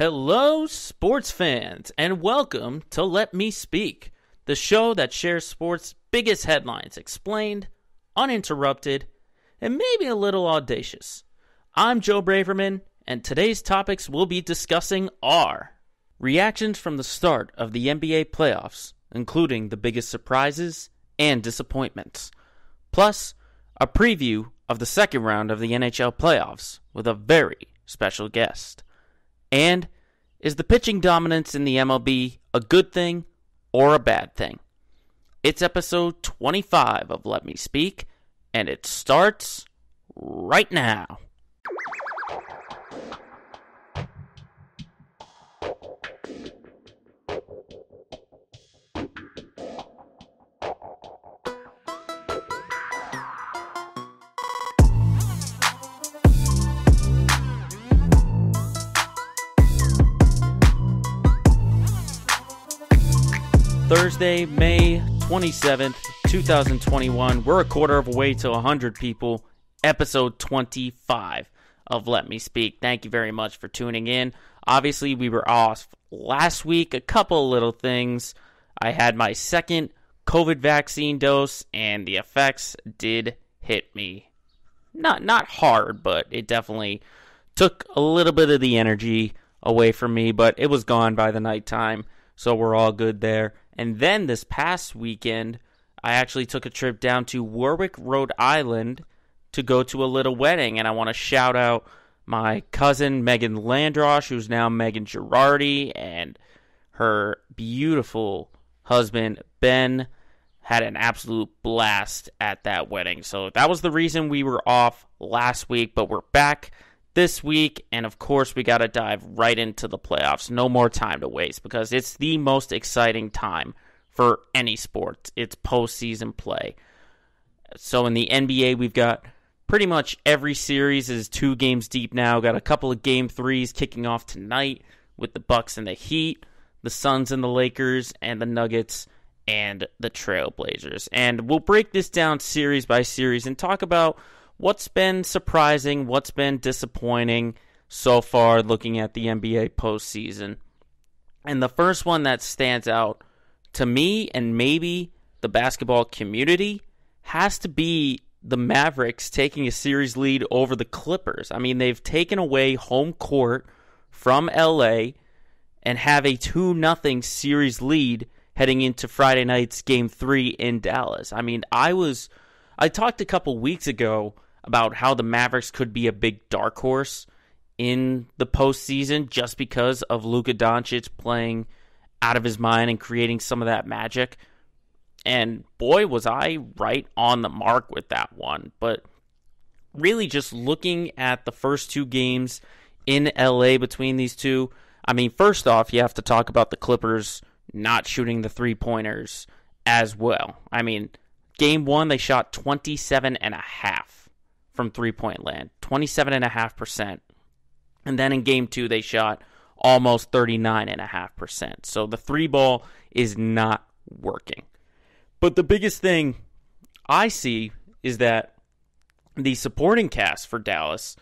Hello, sports fans, and welcome to Let Me Speak, the show that shares sports' biggest headlines explained, uninterrupted, and maybe a little audacious. I'm Joe Braverman, and today's topics we'll be discussing are reactions from the start of the NBA playoffs, including the biggest surprises and disappointments, plus a preview of the second round of the NHL playoffs with a very special guest. And is the pitching dominance in the MLB a good thing or a bad thing? It's episode 25 of Let Me Speak, and it starts right now. Thursday, May 27th, 2021. We're a quarter of a way to 100 people. Episode 25 of Let Me Speak. Thank you very much for tuning in. Obviously, we were off last week. A couple little things. I had my second COVID vaccine dose, and the effects did hit me. Not hard, but it definitely took a little bit of the energy away from me, but it was gone by the nighttime, so we're all good there. And then this past weekend, I actually took a trip down to Warwick, Rhode Island to go to a little wedding. And I want to shout out my cousin, Megan Landrosh, who's now Megan Girardi, and her beautiful husband, Ben, had an absolute blast at that wedding. So that was the reason we were off last week, but we're back this week, and of course, we got to dive right into the playoffs. No more time to waste, because it's the most exciting time for any sport. It's postseason play. So in the NBA, we've got pretty much every series is 2 games deep now. Got a couple of game 3s kicking off tonight with the Bucks and the Heat, the Suns and the Lakers, and the Nuggets and the Trailblazers. And we'll break this down series by series and talk about what's been surprising, what's been disappointing so far looking at the NBA postseason. And the first one that stands out to me and maybe the basketball community has to be the Mavericks taking a series lead over the Clippers. I mean, they've taken away home court from LA and have a 2-0 series lead heading into Friday night's Game 3 in Dallas. I mean, I talked a couple weeks ago about how the Mavericks could be a big dark horse in the postseason just because of Luka Doncic playing out of his mind and creating some of that magic. And boy, was I right on the mark with that one. But really just looking at the first 2 games in LA between these two, I mean, first off, you have to talk about the Clippers not shooting the 3-pointers as well. I mean, Game 1, they shot 27.5% from 3-point land, 27.5%. And then in Game 2, they shot almost 39.5%. So the 3-ball is not working. But the biggest thing I see is that the supporting cast for Dallas,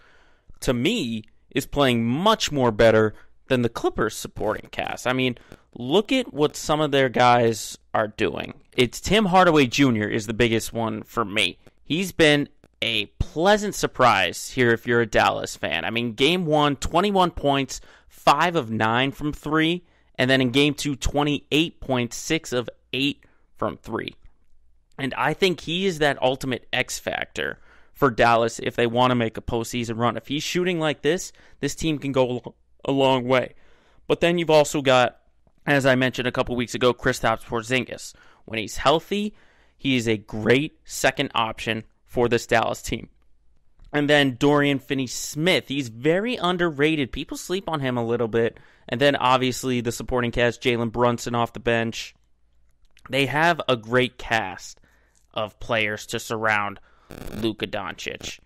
to me, is playing much more better than the Clippers supporting cast. I mean, look at what some of their guys are doing. It's Tim Hardaway Jr. is the biggest one for me. He's been a pleasant surprise here if you're a Dallas fan. I mean, Game 1, 21 points, 5 of 9 from 3, and then in Game 2, 28 points, 6 of 8 from 3. And I think he is that ultimate X factor for Dallas if they want to make a postseason run. If he's shooting like this team can go a long way. But then you've also got, as I mentioned a couple weeks ago, Kristaps Porzingis. When he's healthy, he is a great second option for this Dallas team. And then Dorian Finney-Smith, he's very underrated. People sleep on him a little bit. And then obviously the supporting cast, Jalen Brunson off the bench. They have a great cast of players to surround Luka Doncic.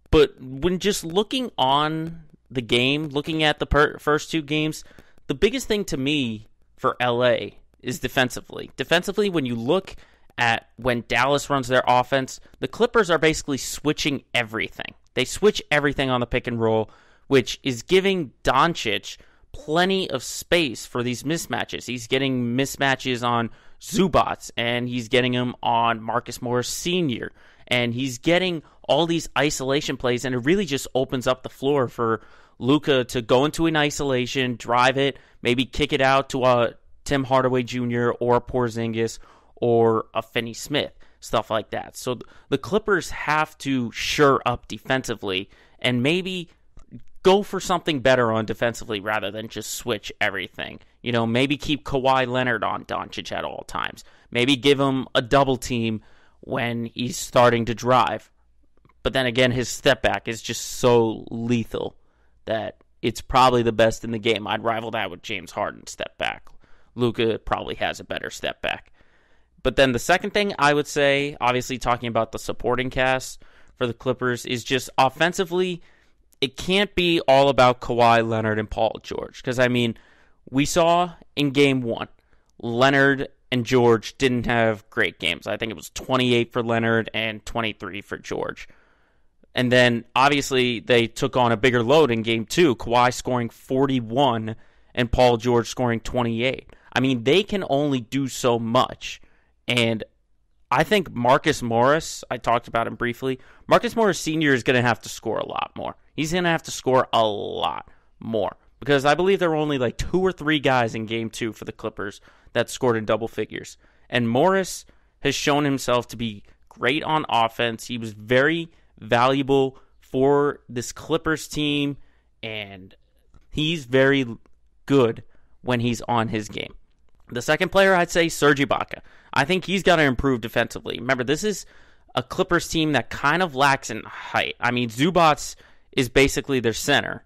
But when just looking on the game, looking at the first 2 games, the biggest thing to me for LA is defensively. Defensively, when you look at when Dallas runs their offense, the Clippers are basically switching everything. They switch everything on the pick and roll, which is giving Doncic plenty of space for these mismatches. He's getting mismatches on Zubats, and he's getting them on Marcus Morris Sr., and he's getting all these isolation plays, and it really just opens up the floor for Luka to go into an isolation, drive it, maybe kick it out to a Tim Hardaway Jr. or a Porzingis or a Finney Smith, stuff like that. So the Clippers have to shore up defensively and maybe go for something better on defensively rather than just switch everything. You know, maybe keep Kawhi Leonard on Doncic at all times. Maybe give him a double team when he's starting to drive. But then again, his step back is just so lethal that it's probably the best in the game. I'd rival that with James Harden's step back. Luka probably has a better step back. But then the second thing I would say, obviously talking about the supporting cast for the Clippers, is just offensively, it can't be all about Kawhi Leonard and Paul George. Because, I mean, we saw in Game 1, Leonard and George didn't have great games. I think it was 28 for Leonard and 23 for George. And then, obviously, they took on a bigger load in Game 2, Kawhi scoring 41 and Paul George scoring 28. I mean, they can only do so much. And I think Marcus Morris, I talked about him briefly, Marcus Morris Sr. is going to have to score a lot more. He's going to have to score a lot more. Because I believe there were only like 2 or 3 guys in Game 2 for the Clippers that scored in double figures. And Morris has shown himself to be great on offense. He was very valuable for this Clippers team, and he's very good when he's on his game. The second player, I'd say Serge Ibaka. I think he's got to improve defensively. Remember, this is a Clippers team that kind of lacks in height. I mean, Zubats is basically their center,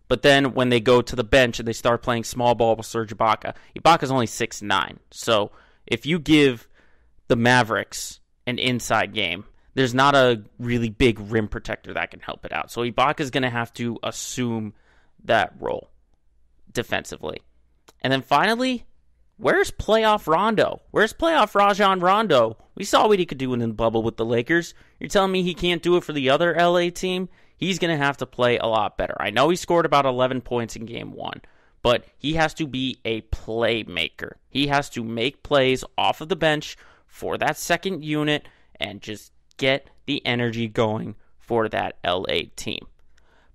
but then when they go to the bench and they start playing small ball with Serge Ibaka, Ibaka's only 6'9". So if you give the Mavericks an inside game, there's not a really big rim protector that can help it out. So Ibaka's going to have to assume that role defensively. And then finally, where's playoff Rondo? Where's playoff Rajon Rondo? We saw what he could do in the bubble with the Lakers. You're telling me he can't do it for the other LA team? He's going to have to play a lot better. I know he scored about 11 points in Game 1, but he has to be a playmaker. He has to make plays off of the bench for that second unit and just get the energy going for that LA team.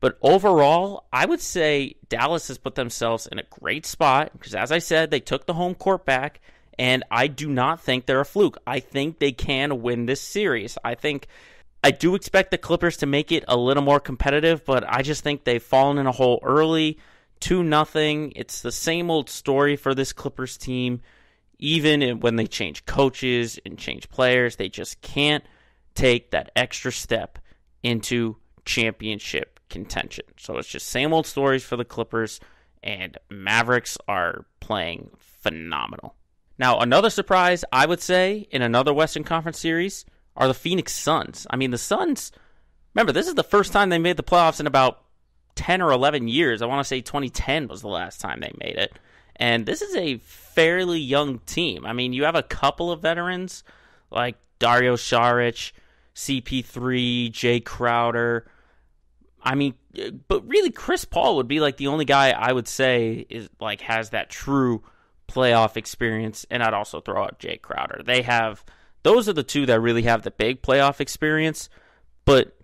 But overall, I would say Dallas has put themselves in a great spot because, as I said, they took the home court back, and I do not think they're a fluke. I think they can win this series. I do expect the Clippers to make it a little more competitive, but I just think they've fallen in a hole early, 2-0. It's the same old story for this Clippers team. Even when they change coaches and change players, they just can't take that extra step into championship contention. So it's just same old stories for the Clippers, and Mavericks are playing phenomenal. Now, another surprise, I would say, in another Western Conference series are the Phoenix Suns. I mean, the Suns, remember, this is the first time they made the playoffs in about 10 or 11 years. I want to say 2010 was the last time they made it. And this is a fairly young team. I mean, you have a couple of veterans like Dario Saric, CP3, Jay Crowder. I mean, but really Chris Paul would be like the only guy I would say is like has that true playoff experience, and I'd also throw out Jay Crowder. Those are the two that really have the big playoff experience, but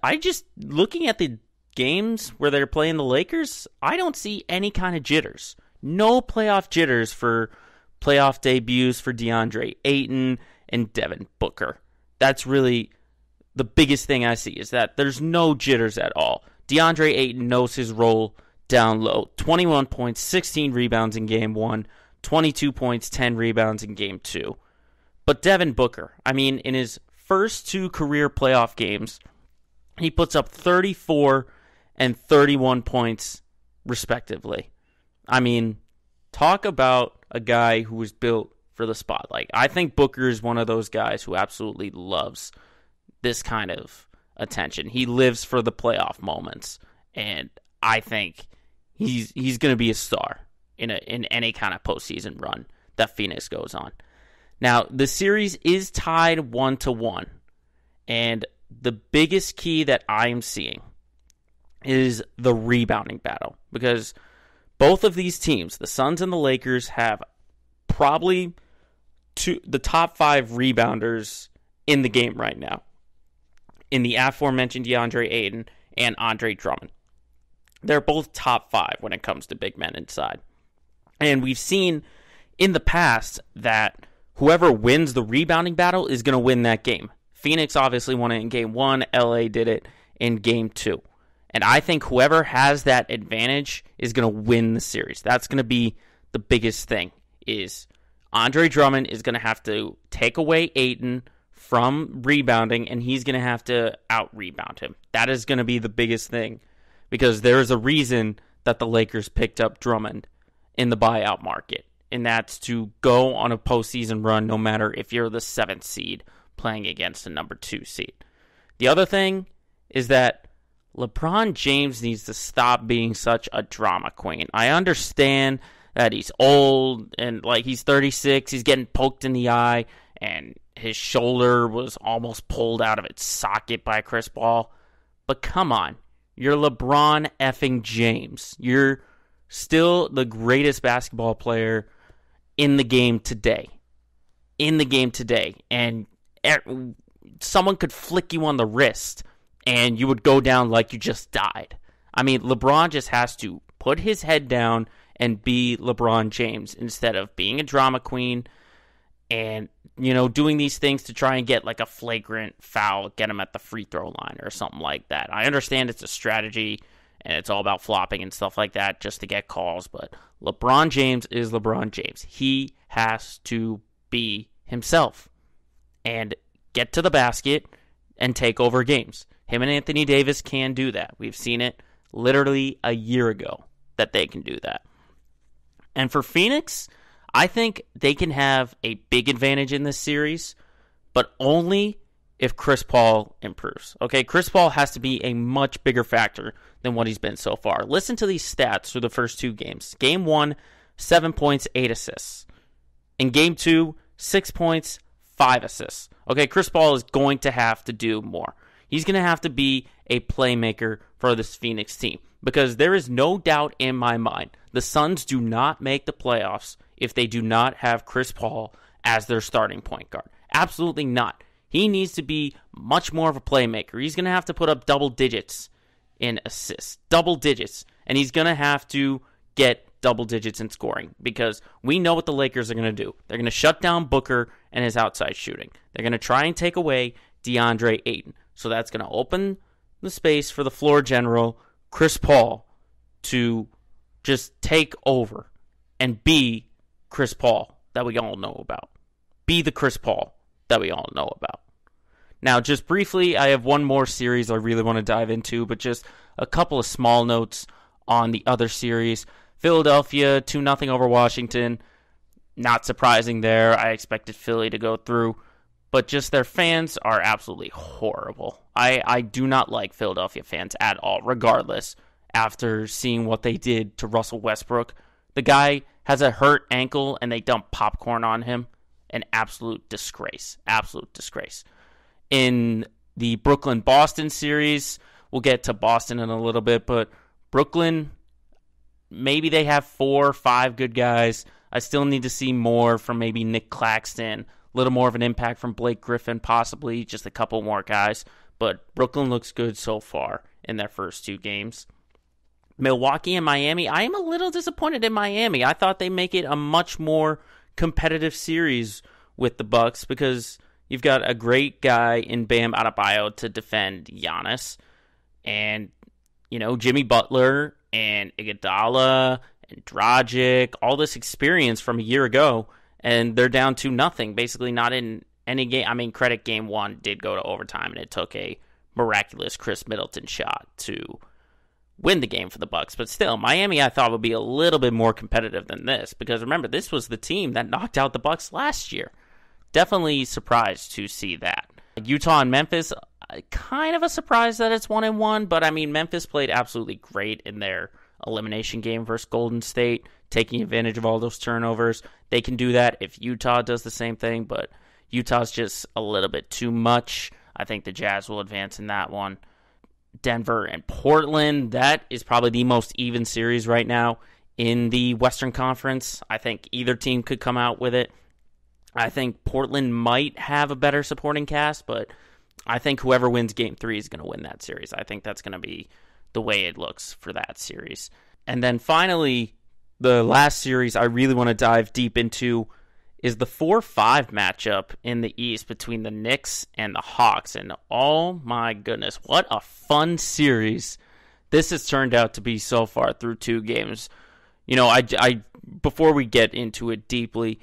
I just, looking at the games where they're playing the Lakers, I don't see any kind of jitters. No playoff jitters for playoff debuts for DeAndre Ayton and Devin Booker. That's really the biggest thing I see, is that there's no jitters at all. DeAndre Ayton knows his role down low. 21 points, 16 rebounds in Game 1, 22 points, 10 rebounds in Game 2. But Devin Booker, I mean, in his first 2 career playoff games, he puts up 34 and 31 points, respectively. I mean, talk about a guy who was built for the spotlight. I think Booker is one of those guys who absolutely loves this kind of attention. He lives for the playoff moments, and I think he's going to be a star in any kind of postseason run that Phoenix goes on. Now, the series is tied 1-1, and the biggest key that I am seeing is the rebounding battle, because Both of these teams, the Suns and the Lakers, have probably the top 5 rebounders in the game right now, in the aforementioned DeAndre Ayton and Andre Drummond. They're both top 5 when it comes to big men inside. And we've seen in the past that whoever wins the rebounding battle is going to win that game. Phoenix obviously won it in Game 1. LA did it in Game 2. And I think whoever has that advantage is going to win the series. That's going to be the biggest thing, is Andre Drummond is going to have to take away Ayton from rebounding, and he's going to have to out-rebound him. That is going to be the biggest thing, because there's a reason that the Lakers picked up Drummond in the buyout market, and that's to go on a postseason run no matter if you're the 7th seed playing against a number 2 seed. The other thing is that LeBron James needs to stop being such a drama queen. I understand that he's old and he's 36, he's getting poked in the eye, and his shoulder was almost pulled out of its socket by Chris Paul. But come on, you're LeBron effing James. You're still the greatest basketball player in the game today. And someone could flick you on the wrist and you would go down like you just died. I mean, LeBron just has to put his head down and be LeBron James instead of being a drama queen and, doing these things to try and get a flagrant foul, get him at the free throw line or something like that. I understand it's a strategy and it's all about flopping and stuff like that just to get calls, but LeBron James is LeBron James. He has to be himself and get to the basket and take over games. Him and Anthony Davis can do that. We've seen it literally a year ago that they can do that. And for Phoenix, I think they can have a big advantage in this series, but only if Chris Paul improves. Okay, Chris Paul has to be a much bigger factor than what he's been so far. Listen to these stats through the first 2 games. Game 1, 7 points, 8 assists. In Game 2, 6 points, 5 assists. Okay, Chris Paul is going to have to do more. He's going to have to be a playmaker for this Phoenix team, because there is no doubt in my mind the Suns do not make the playoffs if they do not have Chris Paul as their starting point guard. Absolutely not. He needs to be much more of a playmaker. He's going to have to put up double digits in assists. Double digits. And he's going to have to get double digits in scoring, because we know what the Lakers are going to do. They're going to shut down Booker and his outside shooting. They're going to try and take away DeAndre Ayton. So that's going to open the space for the floor general, Chris Paul, to just take over and be Chris Paul that we all know about. Be the Chris Paul that we all know about. Now, just briefly, I have one more series I really want to dive into, but just a couple of small notes on the other series. Philadelphia, 2-0 over Washington. Not surprising there. I expected Philly to go through. But just their fans are absolutely horrible. I do not like Philadelphia fans at all, regardless, after seeing what they did to Russell Westbrook. The guy has a hurt ankle and they dump popcorn on him. An absolute disgrace. Absolute disgrace. In the Brooklyn-Boston series, we'll get to Boston in a little bit, but Brooklyn, maybe they have 4 or 5 good guys. I still need to see more from maybe Nick Claxton, a little more of an impact from Blake Griffin, possibly just a couple more guys. But Brooklyn looks good so far in their first 2 games. Milwaukee and Miami, I am a little disappointed in Miami. I thought they'd make it a much more competitive series with the Bucks, because you've got a great guy in Bam Adebayo to defend Giannis. And, Jimmy Butler and Iguodala and Dragic, all this experience from a year ago, and they're down 2-0, basically not in any game. I mean, credit Game 1 did go to overtime, and it took a miraculous Chris Middleton shot to win the game for the Bucks. But still, Miami, I thought, would be a little bit more competitive than this, because remember, this was the team that knocked out the Bucks last year. Definitely surprised to see that. Utah and Memphis, kind of a surprise that it's 1-1, but I mean, Memphis played absolutely great in their elimination game versus Golden State, taking advantage of all those turnovers. They can do that if Utah does the same thing, but Utah's just a little bit too much. I think the Jazz will advance in that one. Denver and Portland, that is probably the most even series right now in the Western Conference. I think either team could come out with it. I think Portland might have a better supporting cast, but I think whoever wins Game 3 is going to win that series. I think that's going to be the way it looks for that series. And then finally, the last series I really want to dive deep into is the 4-5 matchup in the East between the Knicks and the Hawks. And oh my goodness, what a fun series this has turned out to be so far through 2 games. You know, I before we get into it deeply,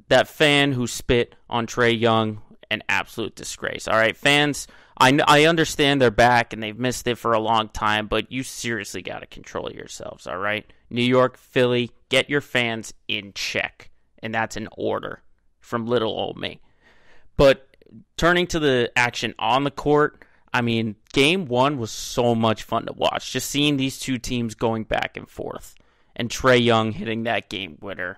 that fan who spit on Trae Young, an absolute disgrace. All right, fans, I understand they're back and they've missed it for a long time, but you seriously got to control yourselves, all right? New York, Philly, get your fans in check, and that's an order from little old me. But turning to the action on the court, I mean, Game 1 was so much fun to watch, just seeing these two teams going back and forth, and Trae Young hitting that game winner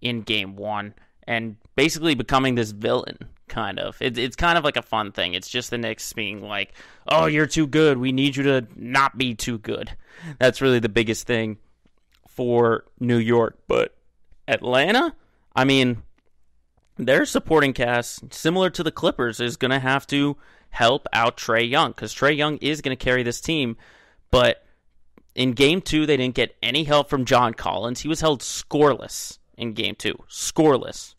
in Game 1, and basically becoming this villain, kind of. It's kind of like a fun thing. It's just the Knicks being like, oh, you're too good. We need you to not be too good. That's really the biggest thing for New York. But Atlanta, I mean, their supporting cast, similar to the Clippers, is going to have to help out Trae Young, because Trae Young is going to carry this team. But in Game 2, they didn't get any help from John Collins. He was held scoreless in Game 2. Scoreless.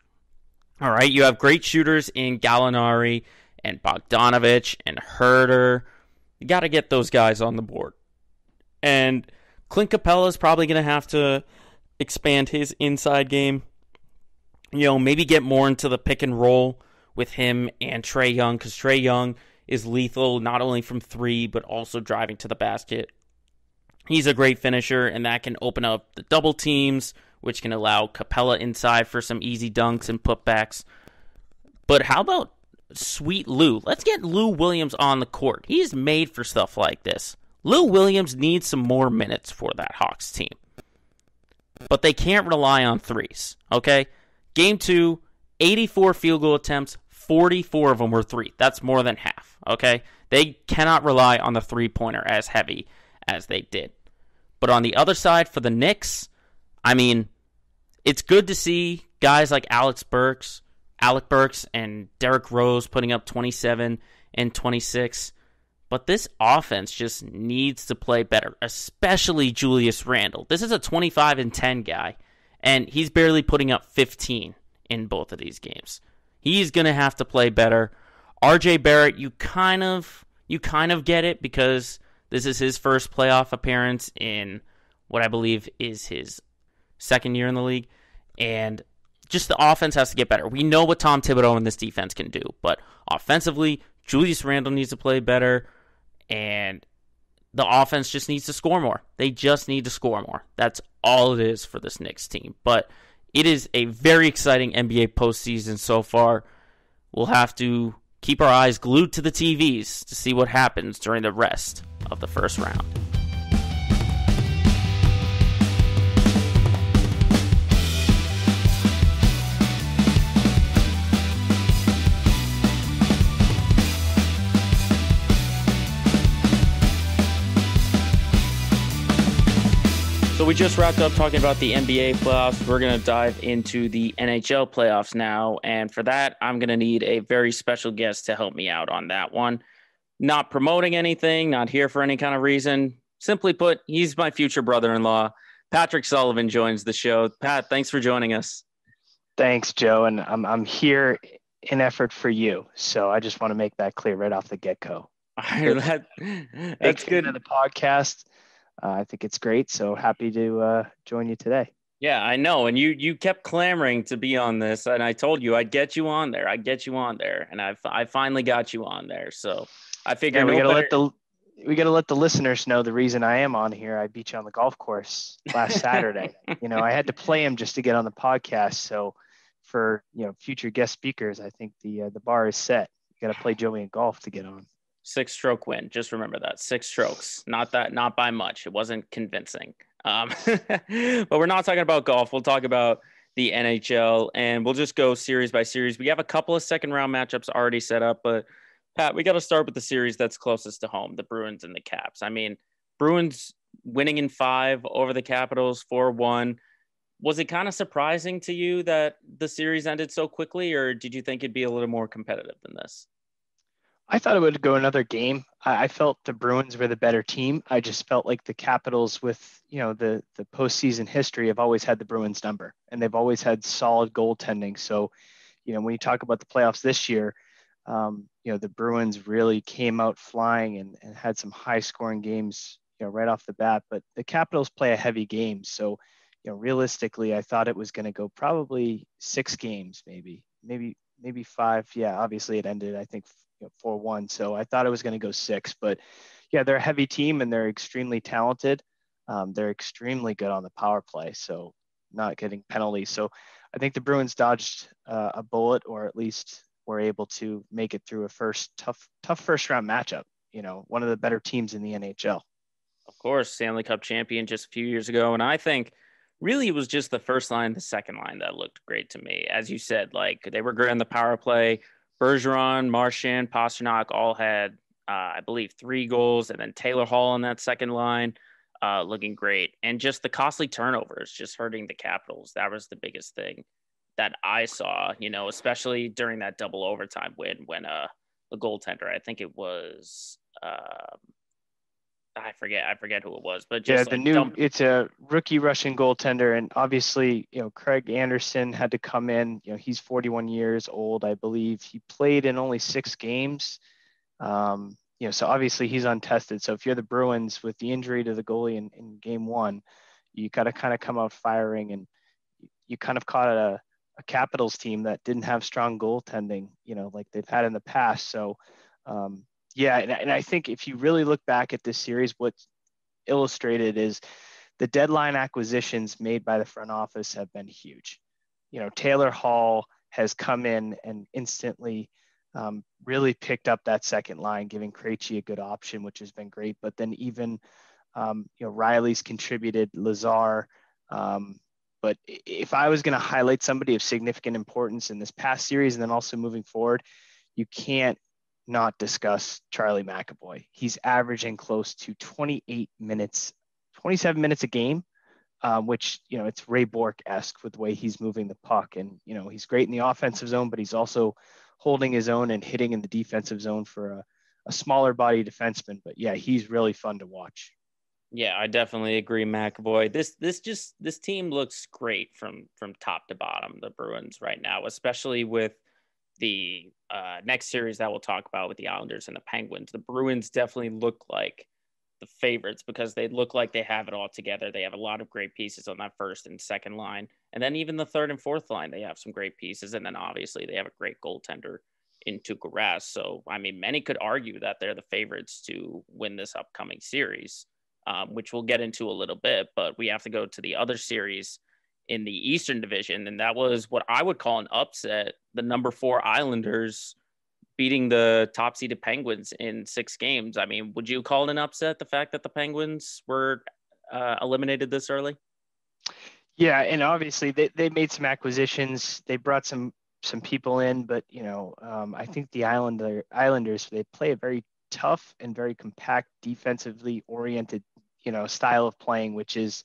All right, you have great shooters in Gallinari and Bogdanovich and Herter. You got to get those guys on the board. And Clint Capella is probably going to have to expand his inside game. You know, maybe get more into the pick and roll with him and Trae Young, because Trae Young is lethal not only from 3, but also driving to the basket. He's a great finisher, and that can open up the double teams, which can allow Capella inside for some easy dunks and putbacks. But how about sweet Lou? Let's get Lou Williams on the court. He's made for stuff like this. Lou Williams needs some more minutes for that Hawks team. But they can't rely on threes, okay? Game 2, 84 field goal attempts, 44 of them were 3. That's more than half, okay? They cannot rely on the three-pointer as heavy as they did. But on the other side, for the Knicks, I mean, it's good to see guys like Alec Burks and Derrick Rose putting up 27 and 26. But this offense just needs to play better, especially Julius Randle. This is a 25 and 10 guy, and he's barely putting up 15 in both of these games. He's going to have to play better. RJ Barrett, you kind of get it, because this is his first playoff appearance in what I believe is his second year in the league, and just the offense has to get better. We know what Tom Thibodeau and this defense can do, but offensively, Julius Randle needs to play better, and the offense just needs to score more. They just need to score more. That's all it is for this Knicks team. But it is a very exciting NBA postseason so far. We'll have to keep our eyes glued to the TVs to see what happens during the rest of the first round. So we just wrapped up talking about the NBA playoffs. We're going to dive into the NHL playoffs now. And for that, I'm going to need a very special guest to help me out on that one. Not promoting anything, not here for any kind of reason. Simply put, he's my future brother-in-law. Patrick Sullivan joins the show. Pat, thanks for joining us. Thanks, Joe. And I'm here in effort for you. So I just want to make that clear right off the get-go. That's good. The podcast. I think it's great. So happy to join you today. Yeah, I know. And you kept clamoring to be on this. And I told you I'd get you on there. And I finally got you on there. So I figured we got to let the listeners know the reason I am on here. I beat you on the golf course last Saturday. I had to play him just to get on the podcast. So for, future guest speakers, I think the bar is set. You got to play Joey in golf to get on. 6-stroke win. Just remember that. 6 strokes. Not by much. It wasn't convincing. But we're not talking about golf. We'll talk about the NHL, and we'll just go series by series. We have a couple of second round matchups already set up, but Pat, we got to start with the series that's closest to home, the Bruins and the Caps. I mean, Bruins winning in 5 over the Capitals 4-1. Was it kind of surprising to you that the series ended so quickly, or did you think it'd be a little more competitive than this? I thought it would go another game. I felt the Bruins were the better team. I just felt like the Capitals, with the postseason history, have always had the Bruins number, and they've always had solid goaltending. So, when you talk about the playoffs this year, the Bruins really came out flying and had some high scoring games, right off the bat. But the Capitals play a heavy game, so realistically, I thought it was going to go probably 6 games, maybe 5. Yeah, obviously it ended, I think, 4-1. So I thought it was going to go 6, but yeah, they're a heavy team and they're extremely talented. They're extremely good on the power play, so not getting penalties. So I think the Bruins dodged a bullet, or at least were able to make it through a tough first round matchup. One of the better teams in the NHL. Of course, Stanley Cup champion just a few years ago. And I think really it was just the first line, the second line that looked great to me. As you said, like they were great on the power play. Bergeron, Marchand, Pastrnak all had, I believe, 3 goals. And then Taylor Hall on that second line looking great. And just the costly turnovers just hurting the Capitals. That was the biggest thing that I saw, especially during that double overtime win when the goaltender, I think it was I forget who it was, but Yeah, just like dump. it's a rookie Russian goaltender, and obviously, Craig Anderson had to come in. He's 41 years old, I believe. He played in only 6 games. So obviously he's untested. So if you're the Bruins with the injury to the goalie in game 1, you got to kind of come out firing, and you kind of caught a Capitals team that didn't have strong goaltending, like they've had in the past. So, yeah, and I think if you really look back at this series, what's illustrated is the deadline acquisitions made by the front office have been huge. Taylor Hall has come in and instantly really picked up that second line, giving Krejci a good option, which has been great. But then even, Riley's contributed, Lazar. But if I was going to highlight somebody of significant importance in this past series and then also moving forward, you can't not discuss Charlie McAvoy. He's averaging close to 27 minutes a game, which, it's Ray Bourque-esque with the way he's moving the puck. And, he's great in the offensive zone, but he's also holding his own and hitting in the defensive zone for a smaller body defenseman. But yeah, he's really fun to watch. Yeah, I definitely agree, McAvoy. This team looks great from top to bottom. The Bruins right now, especially with the next series that we'll talk about with the Islanders and the Penguins. The Bruins definitely look like the favorites because they look like they have it all together. They have a lot of great pieces on that first and second line. And then even the third and fourth line, they have some great pieces. And then obviously they have a great goaltender in Tuukka Rask. So, I mean, many could argue that they're the favorites to win this upcoming series, which we'll get into a little bit. But we have to go to the other series in the Eastern Division. And that was what I would call an upset. The number 4 Islanders beating the top seeded Penguins in 6 games. I mean, would you call it an upset, the fact that the Penguins were eliminated this early? Yeah, and obviously they made some acquisitions. They brought some people in, but I think the Islanders, they play a very tough and very compact, defensively oriented, style of playing, which is,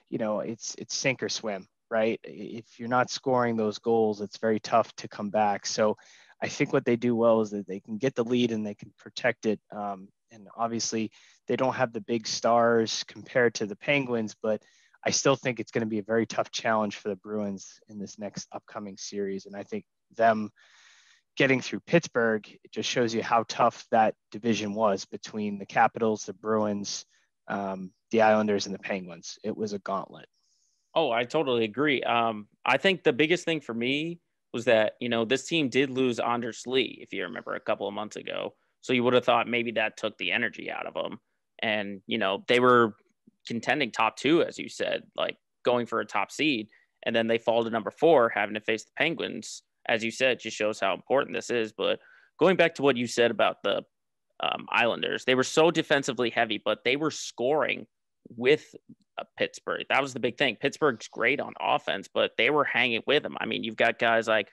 it's sink or swim, right? If you're not scoring those goals, it's very tough to come back. So I think what they do well is that they can get the lead and they can protect it. And obviously they don't have the big stars compared to the Penguins, but I still think it's going to be a very tough challenge for the Bruins in this next upcoming series. And I think them getting through Pittsburgh, it just shows you how tough that division was between the Capitals, the Bruins, the Islanders, and the Penguins. It was a gauntlet. Oh, I totally agree. I think the biggest thing for me was that, this team did lose Anders Lee, if you remember, a couple of months ago. So you would have thought maybe that took the energy out of them. And, they were contending top 2, as you said, like going for a top seed. And then they fall to number 4, having to face the Penguins. As you said, just shows how important this is. But going back to what you said about the Islanders, they were so defensively heavy, but they were scoring with Pittsburgh. That was the big thing. Pittsburgh's great on offense, but they were hanging with them. I mean, you've got guys like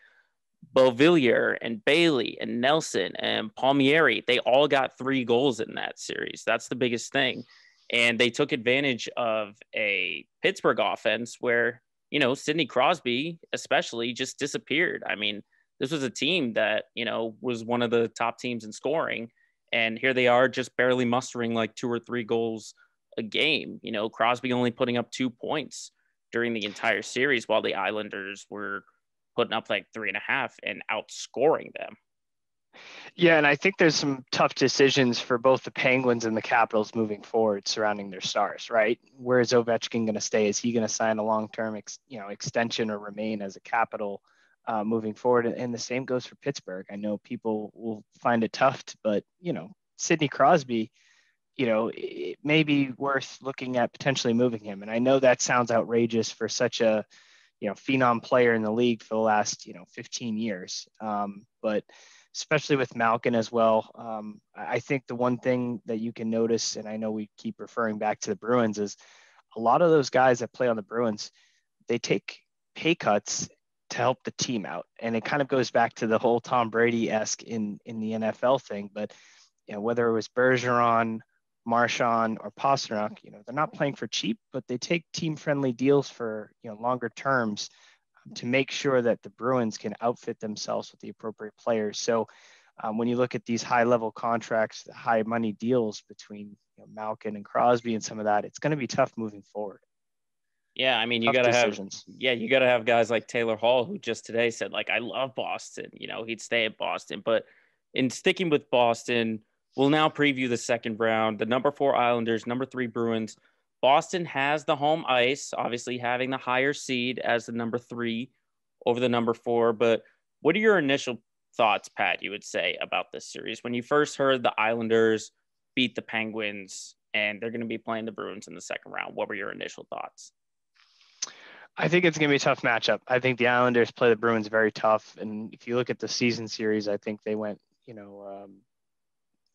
Beauvillier and Bailey and Nelson and Palmieri. They all got 3 goals in that series. That's the biggest thing. And they took advantage of a Pittsburgh offense where, Sidney Crosby especially just disappeared. I mean, this was a team that, was one of the top teams in scoring. And here they are just barely mustering like 2 or 3 goals a game. Crosby only putting up 2 points during the entire series while the Islanders were putting up like 3.5 and outscoring them. Yeah, and I think there's some tough decisions for both the Penguins and the Capitals moving forward surrounding their stars, right? Where is Ovechkin going to stay? Is he going to sign a long-term, extension or remain as a Capital moving forward? And the same goes for Pittsburgh. I know people will find it tough, but Sidney Crosby, it may be worth looking at potentially moving him. And I know that sounds outrageous for such a phenom player in the league for the last 15 years, but especially with Malkin as well. I think the one thing that you can notice, and I know we keep referring back to the Bruins, is a lot of those guys that play on the Bruins, they take pay cuts to help the team out. And it kind of goes back to the whole Tom Brady-esque in the NFL thing. But whether it was Bergeron, Marchand, or Pastrnak, they're not playing for cheap, but they take team-friendly deals for longer terms to make sure that the Bruins can outfit themselves with the appropriate players. So when you look at these high-level contracts, the high-money deals between Malkin and Crosby and some of that, it's going to be tough moving forward. Yeah, I mean, you got to have guys like Taylor Hall, who just today said, like, I love Boston. He'd stay at Boston. But in sticking with Boston, we'll now preview the second round. The number 4 Islanders, number 3 Bruins. Boston has the home ice, obviously having the higher seed as the number 3 over the number 4. But what are your initial thoughts, Pat, you would say about this series? When you first heard the Islanders beat the Penguins and they're going to be playing the Bruins in the second round, what were your initial thoughts? I think it's going to be a tough matchup. I think the Islanders play the Bruins very tough. And if you look at the season series, I think they went,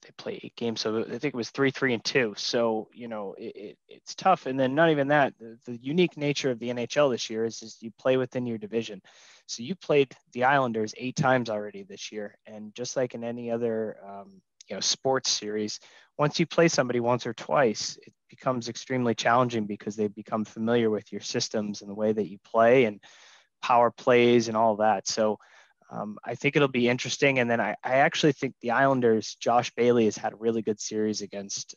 they play 8 games. So I think it was 3-3-2. So, it's tough. And then not even that, the unique nature of the NHL this year is you play within your division. So you played the Islanders 8 times already this year. And just like in any other, sports series, once you play somebody once or twice, it becomes extremely challenging because they become familiar with your systems and the way that you play and power plays and all that. So I think it'll be interesting. And then I actually think the Islanders, Josh Bailey has had a really good series against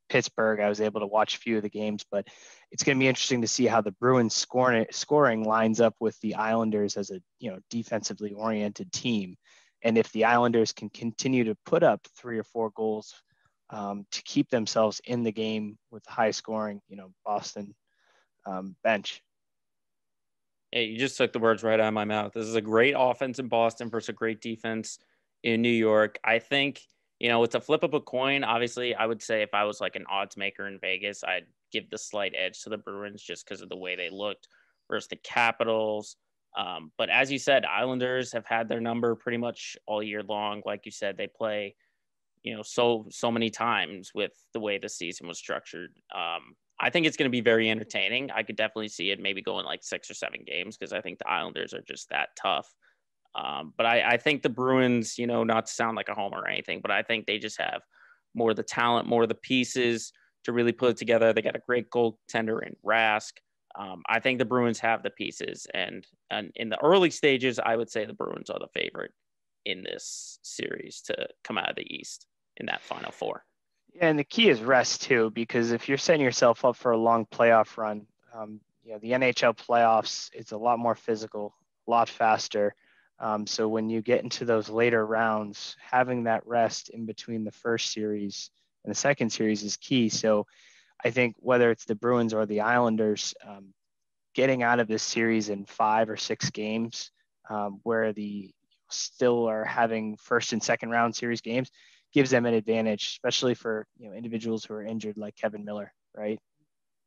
Pittsburgh. I was able to watch a few of the games, but it's going to be interesting to see how the Bruins scoring lines up with the Islanders as a defensively oriented team. And if the Islanders can continue to put up 3 or 4 goals to keep themselves in the game with high scoring, Boston bench. Hey, you just took the words right out of my mouth. This is a great offense in Boston versus a great defense in New York. I think, it's a flip of a coin. Obviously, I would say if I was like an odds maker in Vegas, I'd give the slight edge to the Bruins just because of the way they looked versus the Capitals. But as you said, Islanders have had their number pretty much all year long. Like you said, they play, so many times with the way the season was structured. I think it's going to be very entertaining. I could definitely see it maybe going like 6 or 7 games because I think the Islanders are just that tough. But I think the Bruins, not to sound like a homer or anything, but I think they just have more of the talent, more of the pieces to really put it together. They got a great goaltender in Rask. I think the Bruins have the pieces. And in the early stages, I would say the Bruins are the favorite in this series to come out of the East in that Final Four. Yeah, and the key is rest too, because if you're setting yourself up for a long playoff run, the NHL playoffs, it's a lot more physical, a lot faster. So when you get into those later rounds, having that rest in between the first series and the second series is key. So I think whether it's the Bruins or the Islanders, getting out of this series in 5 or 6 games, where the still are having first and second round series games, gives them an advantage, especially for individuals who are injured like Kevin Miller, right?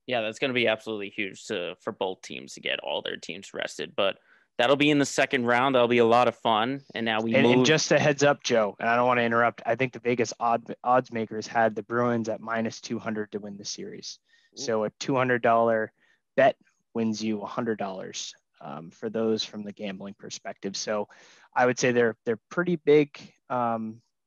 Yeah, that's going to be absolutely huge for both teams to get all their teams rested. But that'll be in the second round. That'll be a lot of fun. And now we move. And just a heads up, Joe, and I don't want to interrupt. I think the Vegas odds makers had the Bruins at -200 to win the series. Ooh. So a $200 bet wins you $100 for those from the gambling perspective. So I would say they're pretty big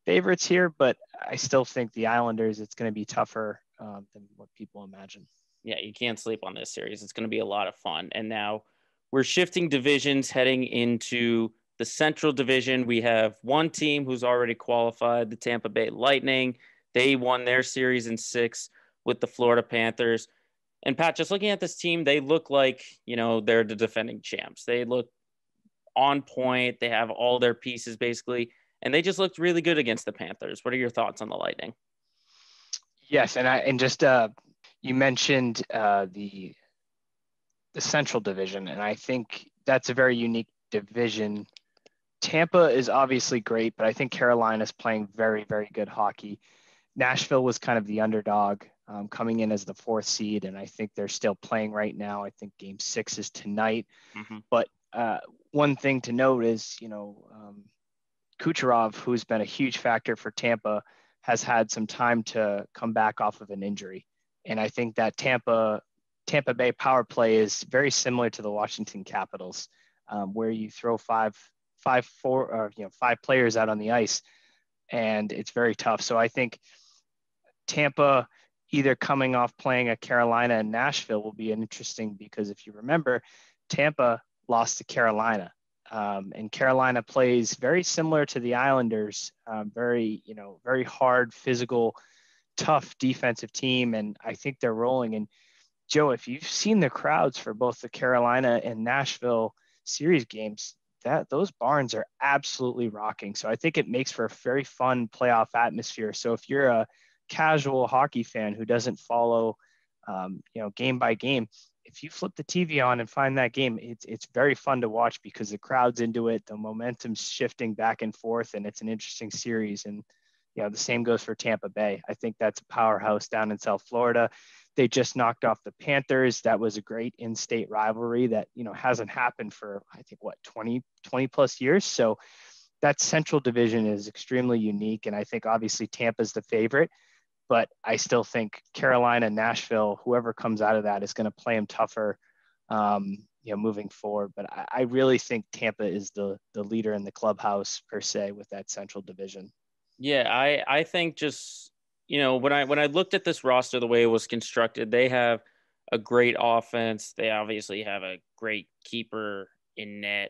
favorites here, but I still think the Islanders, it's going to be tougher than what people imagine. Yeah, you can't sleep on this series. It's going to be a lot of fun. And now we're shifting divisions heading into the Central Division. We have one team who's already qualified, the Tampa Bay Lightning. They won their series in 6 with the Florida Panthers. And Pat, just looking at this team, they look like, they're the defending champs. They look on point. They have all their pieces basically, and they just looked really good against the Panthers. What are your thoughts on the Lightning? Yes, and just you mentioned the Central Division, and I think that's a very unique division. Tampa is obviously great, but I think Carolina is playing very, very good hockey. Nashville was kind of the underdog coming in as the 4th seed, and I think they're still playing right now. I think Game 6 is tonight. Mm-hmm. But one thing to note is, Kucherov, who's been a huge factor for Tampa, has had some time to come back off of an injury. And I think that Tampa Bay power play is very similar to the Washington Capitals, where you throw five players out on the ice, and it's very tough. So I think Tampa either coming off playing at Carolina and Nashville will be interesting, because if you remember, Tampa lost to Carolina. And Carolina plays very similar to the Islanders, very hard, physical, tough defensive team. And I think they're rolling. And Joe, if you've seen the crowds for both the Carolina and Nashville series games, those barns are absolutely rocking. So I think it makes for a very fun playoff atmosphere. So if you're a casual hockey fan who doesn't follow, game by game, if you flip the TV on and find that game, it's very fun to watch because the crowd's into it, the momentum's shifting back and forth, and it's an interesting series. And the same goes for Tampa Bay. I think that's a powerhouse down in South Florida. They just knocked off the Panthers. That was a great in-state rivalry that hasn't happened for, I think, 20 plus years. So that Central Division is extremely unique, and I think obviously Tampa's the favorite. But I still think Carolina, Nashville, whoever comes out of that is going to play them tougher, moving forward. But I really think Tampa is the leader in the clubhouse per se with that Central Division. Yeah, I think just when I looked at this roster the way it was constructed, they have a great offense. They obviously have a great keeper in net.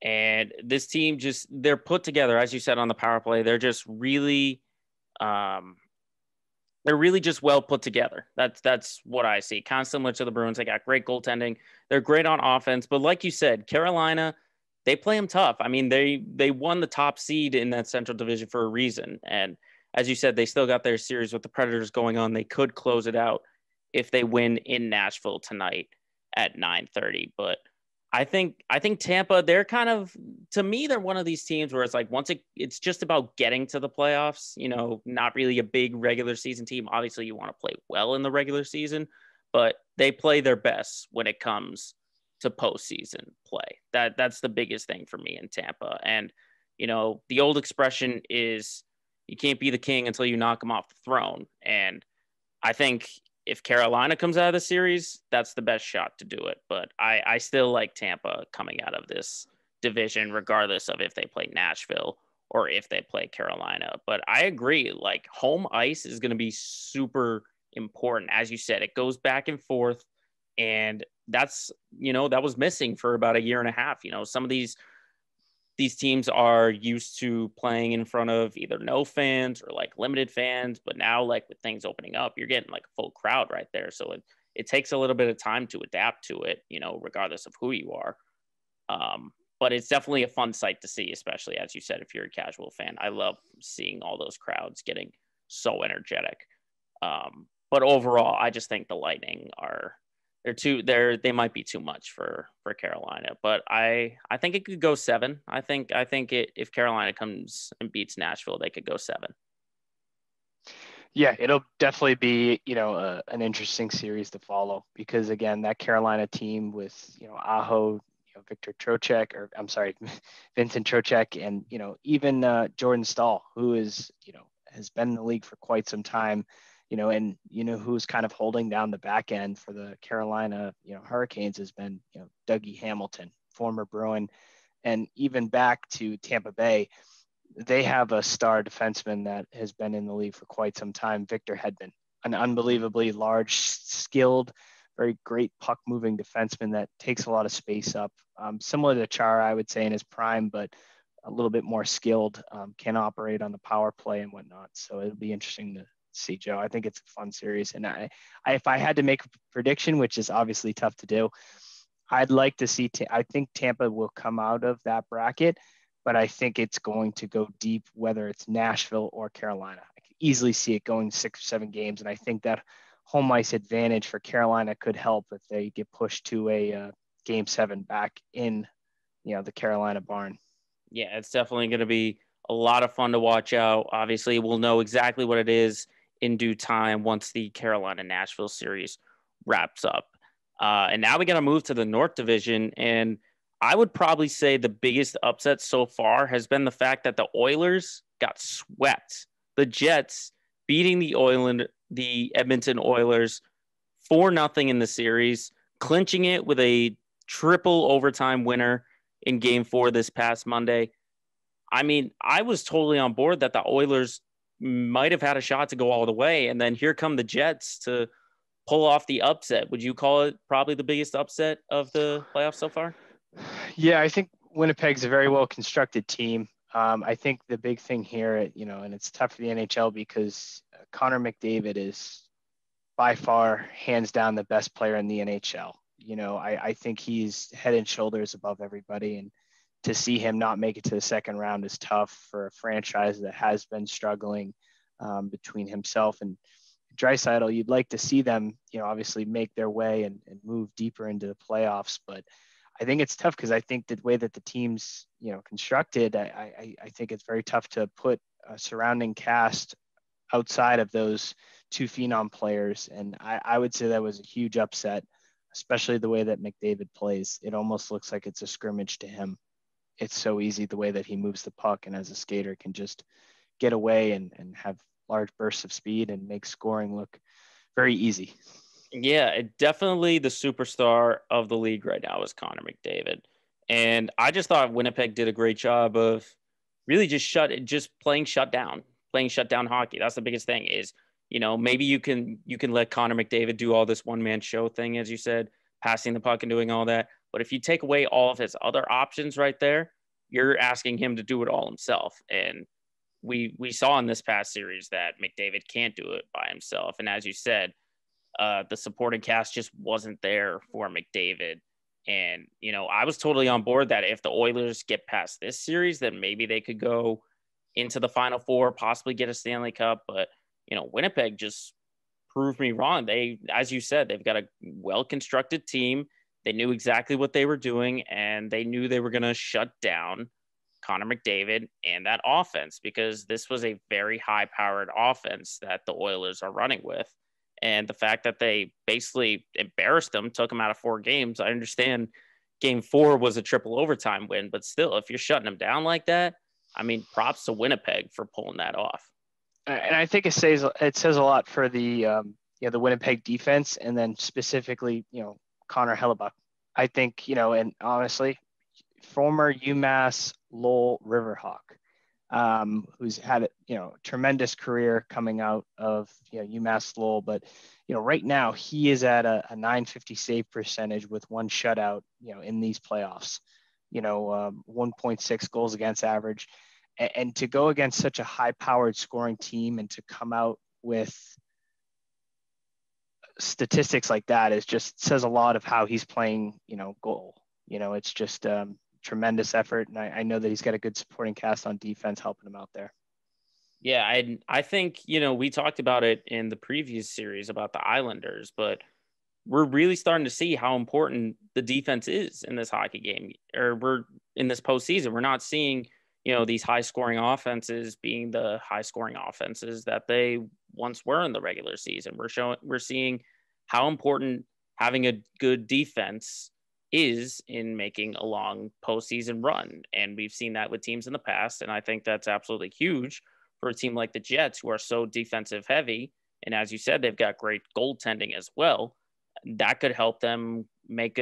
And this team they're put together, as you said, on the power play. They're just really they're really just well put together. That's what I see. Kind of similar to the Bruins. They got great goaltending. They're great on offense. But like you said, Carolina, they play them tough. I mean, they won the top seed in that Central Division for a reason. And as you said, they still got their series with the Predators going on. They could close it out if they win in Nashville tonight at 9:30. But I think Tampa, they're kind of, to me, they're one of these teams where it's like it's just about getting to the playoffs, not really a big regular season team. Obviously, you want to play well in the regular season, but they play their best when it comes to postseason play. That's the biggest thing for me in Tampa. And, the old expression is you can't be the king until you knock him off the throne. And I think if Carolina comes out of the series, that's the best shot to do it. But I still like Tampa coming out of this division, regardless of if they play Nashville or if they play Carolina. But I agree, like home ice is going to be super important. As you said, it goes back and forth. And that's, that was missing for about a year and a half. Some of these teams are used to playing in front of either no fans or like limited fans, but now like with things opening up, you're getting like a full crowd right there. So it takes a little bit of time to adapt to it, regardless of who you are. But it's definitely a fun sight to see, especially as you said, if you're a casual fan. I love seeing all those crowds getting so energetic. But overall, I just think the Lightning they might be too much for Carolina, but I think it could go 7. I think if Carolina comes and beats Nashville, they could go 7. Yeah, it'll definitely be, an interesting series to follow, because again, that Carolina team with, Aho, Victor Trocheck, or I'm sorry, Vincent Trocheck, and, even Jordan Stahl, who is, has been in the league for quite some time, and who's kind of holding down the back end for the Carolina, Hurricanes has been, Dougie Hamilton, former Bruin, and even back to Tampa Bay, they have a star defenseman that has been in the league for quite some time, Victor Hedman. an unbelievably large, skilled, very great puck moving defenseman that takes a lot of space up. Similar to Chara, I would say, in his prime, but a little bit more skilled, can operate on the power play and whatnot. So it'll be interesting to see, Joe. I think it's a fun series. And if I had to make a prediction, which is obviously tough to do, I'd like to see, I think Tampa will come out of that bracket, but I think it's going to go deep, whether it's Nashville or Carolina. I can easily see it going 6 or 7 games. And I think that home ice advantage for Carolina could help if they get pushed to a game 7 back in, the Carolina barn. Yeah, it's definitely going to be a lot of fun to watch out. Obviously, we'll know exactly what it is in due time once the Carolina Nashville series wraps up. And now we got to move to the North Division. And I would probably say the biggest upset so far has been the fact that the Oilers got swept. The Jets beating the Edmonton Oilers 4-0 in the series, clinching it with a triple overtime winner in game 4 this past Monday. I mean, I was totally on board that the Oilers might have had a shot to go all the way. And then here come the Jets to pull off the upset. Would you call it probably the biggest upset of the playoffs so far? Yeah, I think Winnipeg's a very well constructed team. I think the big thing here, and it's tough for the NHL because Connor McDavid is by far, hands down, the best player in the NHL. I think he's head and shoulders above everybody. And to see him not make it to the second round is tough for a franchise that has been struggling between himself and Draisaitl. You'd like to see them, obviously make their way and move deeper into the playoffs. But I think it's tough because I think the way that the team's, constructed, I think it's very tough to put a surrounding cast outside of those two phenom players. And I would say that was a huge upset, especially the way that McDavid plays. It almost looks like it's a scrimmage to him. It's so easy the way that he moves the puck, and as a skater can just get away and have large bursts of speed and make scoring look very easy. Yeah, definitely the superstar of the league right now is Connor McDavid. And I just thought Winnipeg did a great job of really just playing shutdown hockey. That's the biggest thing is, maybe you can let Connor McDavid do all this one-man show thing, as you said, passing the puck and doing all that. But if you take away all of his other options right there, you're asking him to do it all himself. And we saw in this past series that McDavid can't do it by himself. And as you said, the supporting cast just wasn't there for McDavid. And, I was totally on board that if the Oilers get past this series, then maybe they could go into the Final Four, possibly get a Stanley Cup. But, Winnipeg just proved me wrong. As you said, they've got a well-constructed team. They knew exactly what they were doing, and they knew they were going to shut down Connor McDavid and that offense because this was a very high-powered offense that the Oilers are running with. And the fact that they basically embarrassed them, took them out of 4 games. I understand game 4 was a triple overtime win, but still, if you're shutting them down like that, I mean, props to Winnipeg for pulling that off. And I think it says a lot for the Winnipeg defense, and then specifically, Connor Hellebuyck. I think, and honestly, former UMass Lowell Riverhawk, who's had a tremendous career coming out of UMass Lowell, but right now he is at a 950 save percentage with 1 shutout in these playoffs, 1.6 goals against average, and to go against such a high powered scoring team and to come out with statistics like that is just says a lot of how he's playing goal. It's just tremendous effort, and I know that he's got a good supporting cast on defense helping him out there. Yeah, I think, we talked about it in the previous series about the Islanders, but we're really starting to see how important the defense is in this hockey game, or we're in this postseason. We're not seeing, these high scoring offenses being the high scoring offenses that they once were in the regular season. We're seeing how important having a good defense is in making a long postseason run. And we've seen that with teams in the past. And I think that's absolutely huge for a team like the Jets, who are so defensive heavy. And as you said, they've got great goaltending as well. That could help them make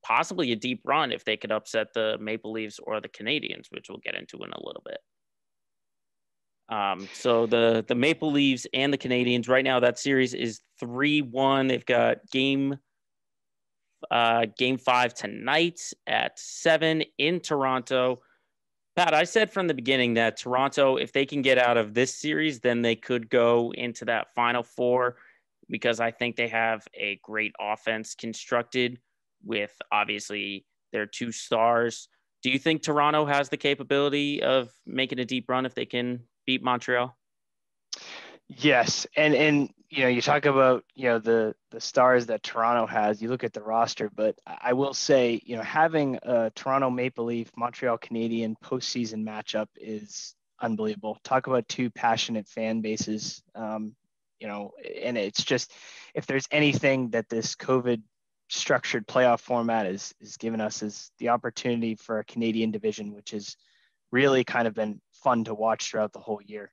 possibly a deep run if they could upset the Maple Leafs or the Canadiens, which we'll get into in a little bit. So the Maple Leafs and the Canadiens right now, that series is 3-1. They've got game 5 tonight at 7 in Toronto. Pat, I said from the beginning that Toronto, if they can get out of this series, then they could go into that Final Four, because I think they have a great offense constructed with obviously their two stars. Do you think Toronto has the capability of making a deep run if they can beat Montreal? Yes, and you talk about the stars that Toronto has. You look at the roster, but I will say having a Toronto Maple Leaf Montreal Canadian postseason matchup is unbelievable. Talk about two passionate fan bases. And it's just, if there's anything that this COVID structured playoff format is given us, is the opportunity for a Canadian division, which has really kind of been fun to watch throughout the whole year.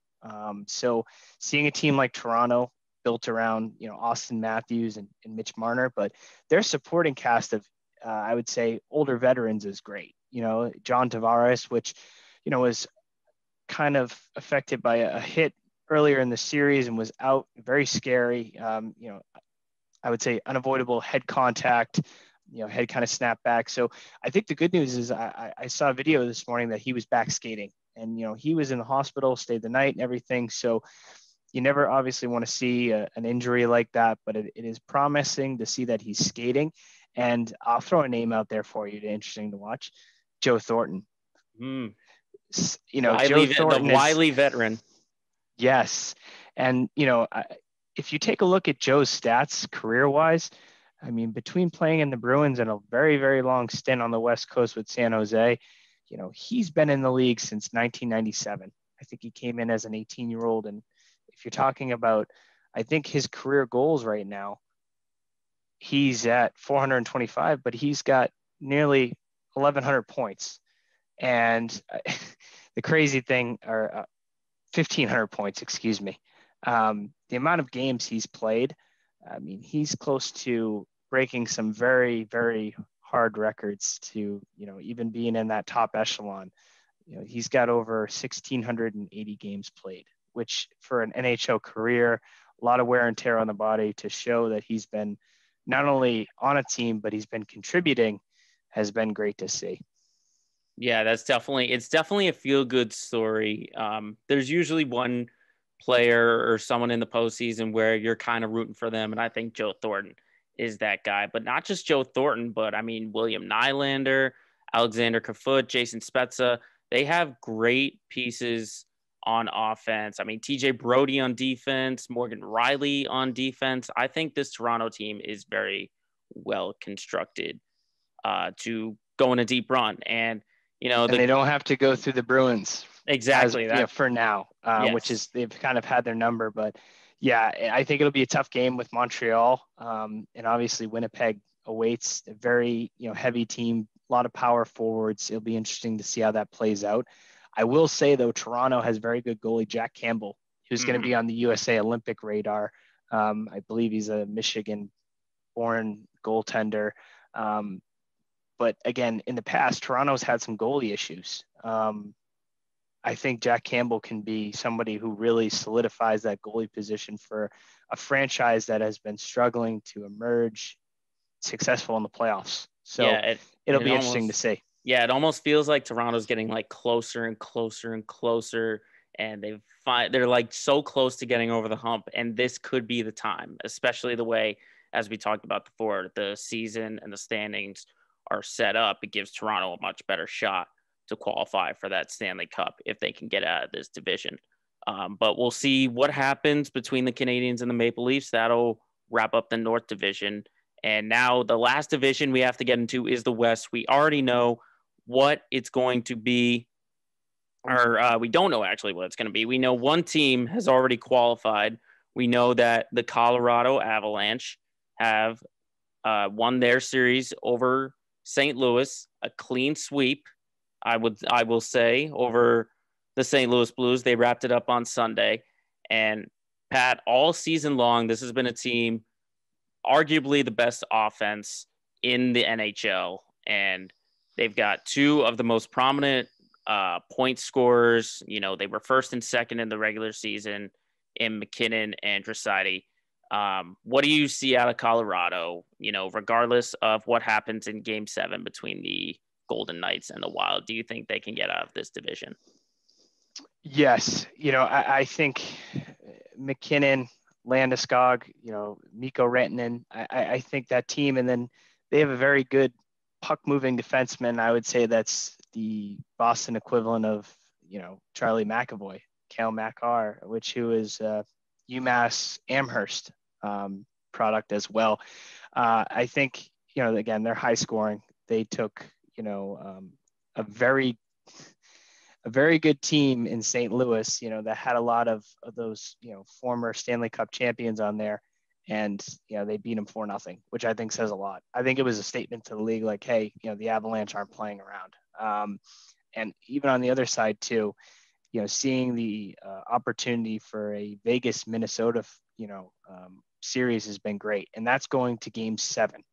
So seeing a team like Toronto built around, Austin Matthews and Mitch Marner, but their supporting cast of, I would say, older veterans is great. John Tavares, which, was kind of affected by a hit earlier in the series and was out, very scary. I would say unavoidable head contact, head kind of snapped back. So I think the good news is I saw a video this morning that he was back skating, and, he was in the hospital, stayed the night and everything. So you never obviously want to see an injury like that, but it is promising to see that he's skating. And I'll throw a name out there for you, interesting to watch: Joe Thornton. Mm. Joe The Thornton is, wily veteran. yes. And, if you take a look at Joe's stats career-wise, I mean, between playing in the Bruins and a very, very long stint on the West Coast with San Jose, he's been in the league since 1997. I think he came in as an 18-year-old. And if you're talking about, I think his career goals right now, he's at 425, but he's got nearly 1,100 points. And the crazy thing, or 1,500 points, excuse me. The amount of games he's played, I mean, he's close to breaking some very, very hard records to, even being in that top echelon. He's got over 1,680 games played, which for an NHL career, a lot of wear and tear on the body, to show that he's been not only on a team, but he's been contributing, has been great to see. Yeah, it's definitely a feel good story. There's usually one player or someone in the postseason where you're kind of rooting for them, and I think Joe Thornton is that guy. But not just Joe Thornton, but I mean William Nylander, Alexander Kafut, Jason Spezza. They have great pieces on offense. I mean TJ Brody on defense, Morgan Riley on defense. I think this Toronto team is very well constructed to go in a deep run, and they don't have to go through the Bruins exactly that for now, yes. which is, they've kind of had their number. But yeah, I think it'll be a tough game with Montreal, and obviously Winnipeg awaits a very heavy team, a lot of power forwards. It'll be interesting to see how that plays out. I will say though, Toronto has very good goalie Jack Campbell, who's going to be on the USA Olympic radar. I believe he's a Michigan-born goaltender. But again, in the past, Toronto's had some goalie issues. I think Jack Campbell can be somebody who really solidifies that goalie position for a franchise that has been struggling to emerge successful in the playoffs. So yeah, it'll be interesting to see. Yeah, it almost feels like Toronto's getting like closer and closer and closer, and they're like so close to getting over the hump. And this could be the time, especially the way, as we talked about before, the season and the standings are set up. It gives Toronto a much better shot to qualify for that Stanley Cup if they can get out of this division. But we'll see what happens between the Canadiens and the Maple Leafs. That'll wrap up the North Division. And now the last division we have to get into is the West. We already know what it's going to be, or we don't know actually what it's going to be. We know one team has already qualified. We know that the Colorado Avalanche have won their series over St. Louis, a clean sweep. I will say, over the St. Louis Blues. They wrapped it up on Sunday. And Pat, all season long, this has been a team, arguably the best offense in the NHL. And they've got two of the most prominent point scorers. They were first and second in the regular season in McKinnon and Dressaitis. What do you see out of Colorado, regardless of what happens in Game 7 between the Golden Knights and the Wild? Do you think they can get out of this division? Yes. I think McKinnon, Landeskog, Mikko Rantanen, I think that team, and then they have a very good puck moving defenseman. I would say that's the Boston equivalent of, Charlie McAvoy, Cale Makar, who is UMass Amherst product as well. I think, again, they're high scoring. They took, a very good team in St. Louis, that had a lot of those, former Stanley Cup champions on there. And, they beat them 4-0, which I think says a lot. I think it was a statement to the league like, hey, the Avalanche aren't playing around. And even on the other side too, seeing the opportunity for a Vegas, Minnesota, series has been great. And that's going to Game 7,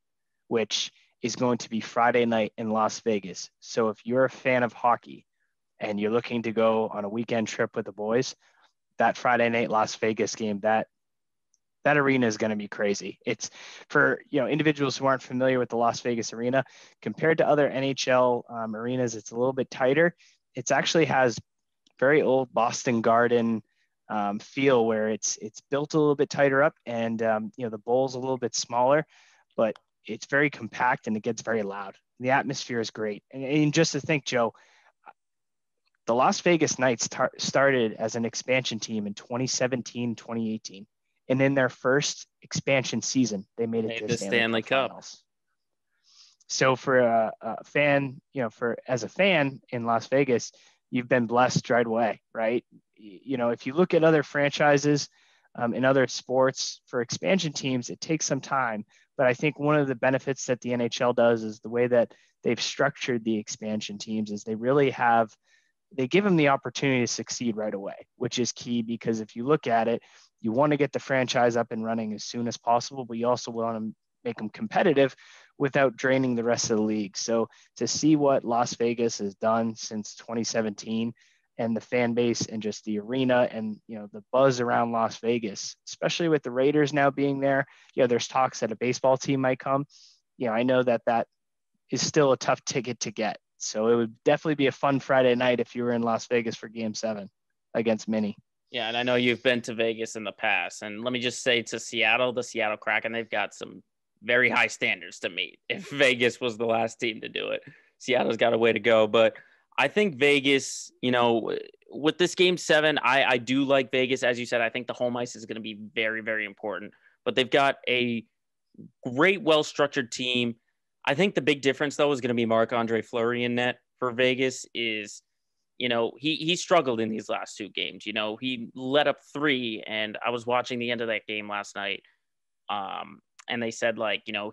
which is going to be Friday night in Las Vegas. So if you're a fan of hockey and you're looking to go on a weekend trip with the boys, that Friday night Las Vegas game, that arena is going to be crazy. It's for, individuals who aren't familiar with the Las Vegas arena compared to other NHL arenas. It's a little bit tighter. It actually has very old Boston Garden feel where it's built a little bit tighter up, and the bowl's a little bit smaller, but it's very compact and it gets very loud. The atmosphere is great. And just to think, Joe, the Las Vegas Knights started as an expansion team in 2017, 2018. And in their first expansion season, they made it to the Stanley Cup Finals. So for a fan, as a fan in Las Vegas, you've been blessed right away, right? If you look at other franchises in other sports for expansion teams, it takes some time. But I think one of the benefits that the NHL does is the way that they've structured the expansion teams is they give them the opportunity to succeed right away, which is key, because if you look at it, you want to get the franchise up and running as soon as possible, but you also want to make them competitive without draining the rest of the league. So to see what Las Vegas has done since 2017 and the fan base and just the arena and, the buzz around Las Vegas, especially with the Raiders now being there, there's talks that a baseball team might come. I know that is still a tough ticket to get. So it would definitely be a fun Friday night if you were in Las Vegas for Game 7 against Mini. Yeah, and I know you've been to Vegas in the past. And let me just say to Seattle, the Seattle Kraken, they've got some very high standards to meet. If Vegas was the last team to do it, Seattle's got a way to go. But I think Vegas, with this Game 7, I do like Vegas. As you said, I think the home ice is going to be very, very important. But they've got a great, well-structured team. I think the big difference, though, is going to be Marc-Andre Fleury in net for Vegas. Is, he struggled in these last two games. He let up 3, and I was watching the end of that game last night. And they said,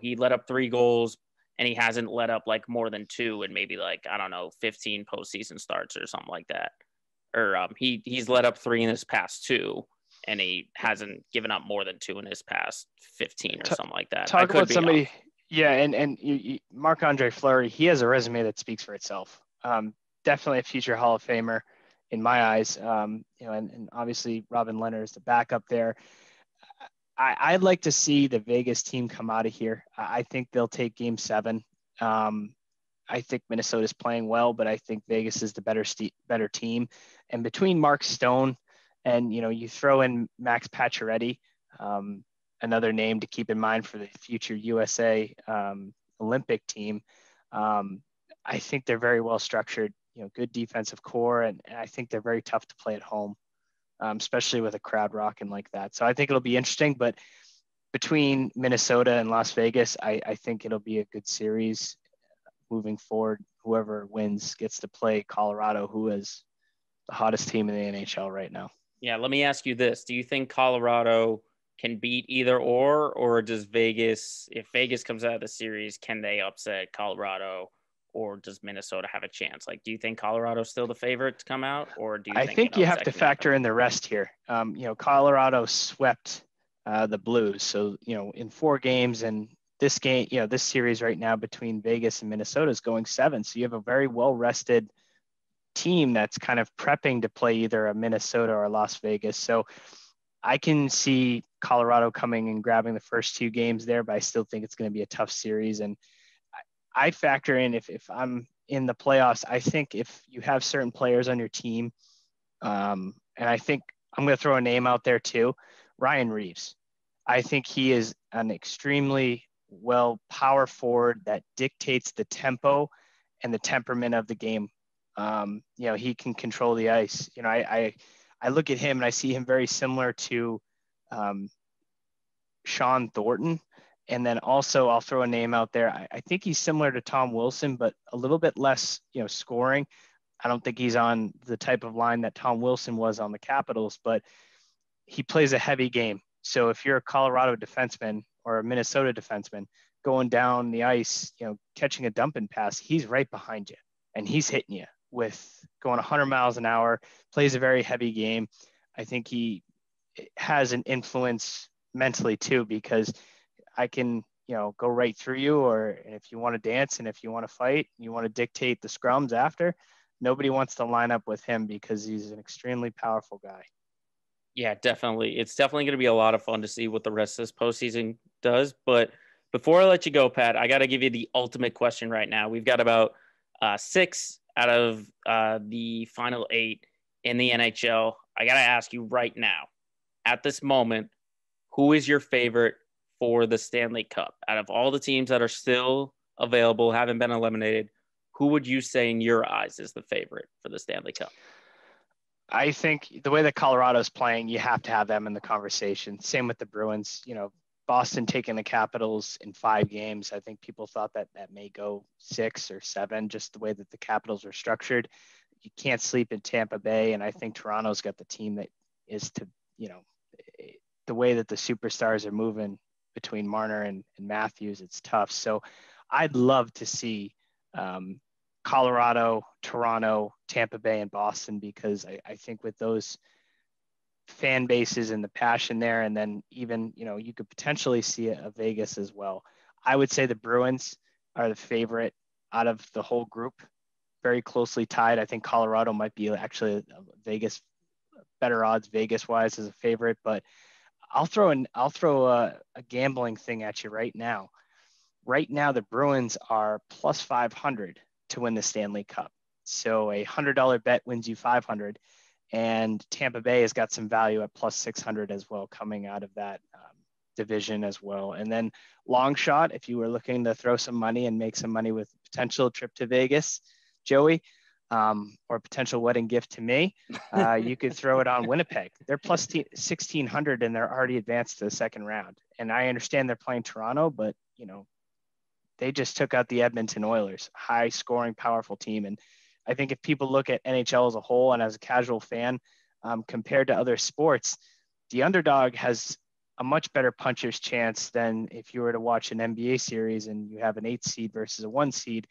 he let up 3 goals, and he hasn't let up, more than 2 in maybe, 15 postseason starts or something like that. Or he's let up 3 in his past 2, and he hasn't given up more than 2 in his past 15 or something like that. Talk about somebody... Off. Yeah, and Marc-Andre Fleury, he has a resume that speaks for itself. Definitely a future Hall of Famer in my eyes. And obviously Robin Leonard is the backup there. I'd like to see the Vegas team come out of here. I think they'll take Game 7. I think Minnesota's playing well, but I think Vegas is the better team. And between Mark Stone and, you throw in Max Pacioretty, another name to keep in mind for the future USA Olympic team. I think they're very well structured, good defensive core, and I think they're very tough to play at home, especially with a crowd rocking like that. So I think it'll be interesting, but between Minnesota and Las Vegas, I think it'll be a good series moving forward. Whoever wins gets to play Colorado, who is the hottest team in the NHL right now. Yeah, let me ask you this. Do you think Colorado can beat either or does Vegas, if Vegas comes out of the series, can they upset Colorado, or does Minnesota have a chance? Do you think Colorado's still the favorite to come out, or do you think? I think you have to factor in the rest here. Colorado swept the Blues. So, in 4 games, and this game, this series right now between Vegas and Minnesota is going 7. So you have a very well-rested team that's kind of prepping to play either a Minnesota or a Las Vegas. So I can see Colorado coming and grabbing the first 2 games there, but I still think it's going to be a tough series. And I factor in if I'm in the playoffs, I think if you have certain players on your team, and I think I'm going to throw a name out there too, Ryan Reeves. I think he is an extremely well power forward that dictates the tempo and the temperament of the game. He can control the ice. I look at him and I see him very similar to Sean Thornton. And then also I'll throw a name out there. I think he's similar to Tom Wilson, but a little bit less, scoring. I don't think he's on the type of line that Tom Wilson was on the Capitals, but he plays a heavy game. So if you're a Colorado defenseman or a Minnesota defenseman going down the ice, catching a dumping pass, he's right behind you and he's hitting you with going 100 miles an hour, plays a very heavy game. I think he has an influence mentally too, because I can, go right through you, or if you want to dance and if you want to fight, you want to dictate the scrums after, nobody wants to line up with him because he's an extremely powerful guy. Yeah, definitely. It's definitely going to be a lot of fun to see what the rest of this postseason does. But before I let you go, Pat, I got to give you the ultimate question right now. We've got about 6 out of the final 8 in the NHL. I got to ask you right now, at this moment, who is your favorite for the Stanley Cup? Out of all the teams that are still available, haven't been eliminated, who would you say in your eyes is the favorite for the Stanley Cup? I think the way that Colorado's playing, you have to have them in the conversation. Same with the Bruins. Boston taking the Capitals in 5 games. I think people thought that may go 6 or 7, just the way that the Capitals are structured. You can't sleep in Tampa Bay, and I think Toronto's got the team that is to, the way that the superstars are moving between Marner and Matthews, it's tough. So I'd love to see Colorado, Toronto, Tampa Bay, and Boston, because I think with those fan bases and the passion there, and then even, you could potentially see a Vegas as well. I would say the Bruins are the favorite out of the whole group, very closely tied. I think Colorado might be actually Vegas, better odds Vegas wise as a favorite, but I'll throw a gambling thing at you right now. Right now, the Bruins are plus 500 to win the Stanley Cup. So a $100 bet wins you 500, and Tampa Bay has got some value at plus 600 as well, coming out of that division as well. And then long shot, if you were looking to throw some money and make some money with potential trip to Vegas, Joey, or potential wedding gift to me, you could throw it on Winnipeg. They're plus 1,600 and they're already advanced to the second round. And I understand they're playing Toronto, but they just took out the Edmonton Oilers, high scoring, powerful team. And I think if people look at NHL as a whole and as a casual fan, compared to other sports, the underdog has a much better puncher's chance than if you were to watch an NBA series and you have an 8 seed versus a 1 seed.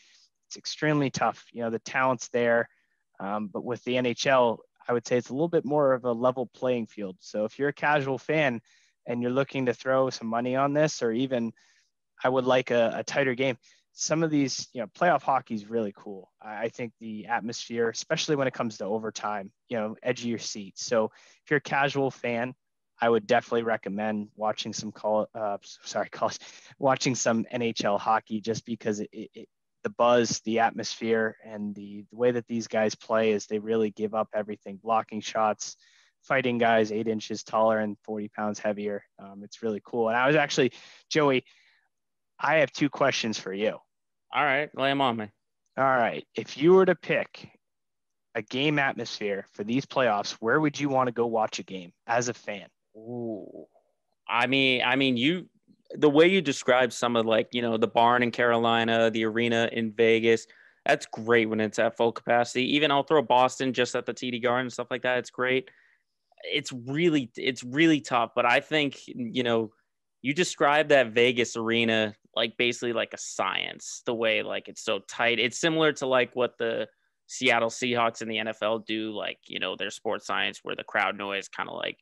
It's extremely tough. The talent's there. But with the NHL, I would say it's a little bit more of a level playing field. So if you're a casual fan and you're looking to throw some money on this, or even I would like a tighter game, some of these, playoff hockey is really cool. I think the atmosphere, especially when it comes to overtime, edge of your seat. So if you're a casual fan, I would definitely recommend watching some watching some NHL hockey, just because the buzz, the atmosphere, and the way that these guys play is they really give up everything, blocking shots, fighting guys 8 inches taller and 40 pounds heavier. It's really cool. And I was actually, Joey, I have 2 questions for you. All right, lay them on me. All right. If you were to pick a game atmosphere for these playoffs, where would you want to go watch a game as a fan? Ooh, I mean, the way you describe some of, like, the barn in Carolina, the arena in Vegas, that's great when it's at full capacity. Even I'll throw Boston just at the TD Garden and stuff like that. It's great. It's really tough, but I think, you describe that Vegas arena like basically like a science, the way like it's so tight. It's similar to like what the Seattle Seahawks in the NFL do, like, their sports science, where the crowd noise kind of like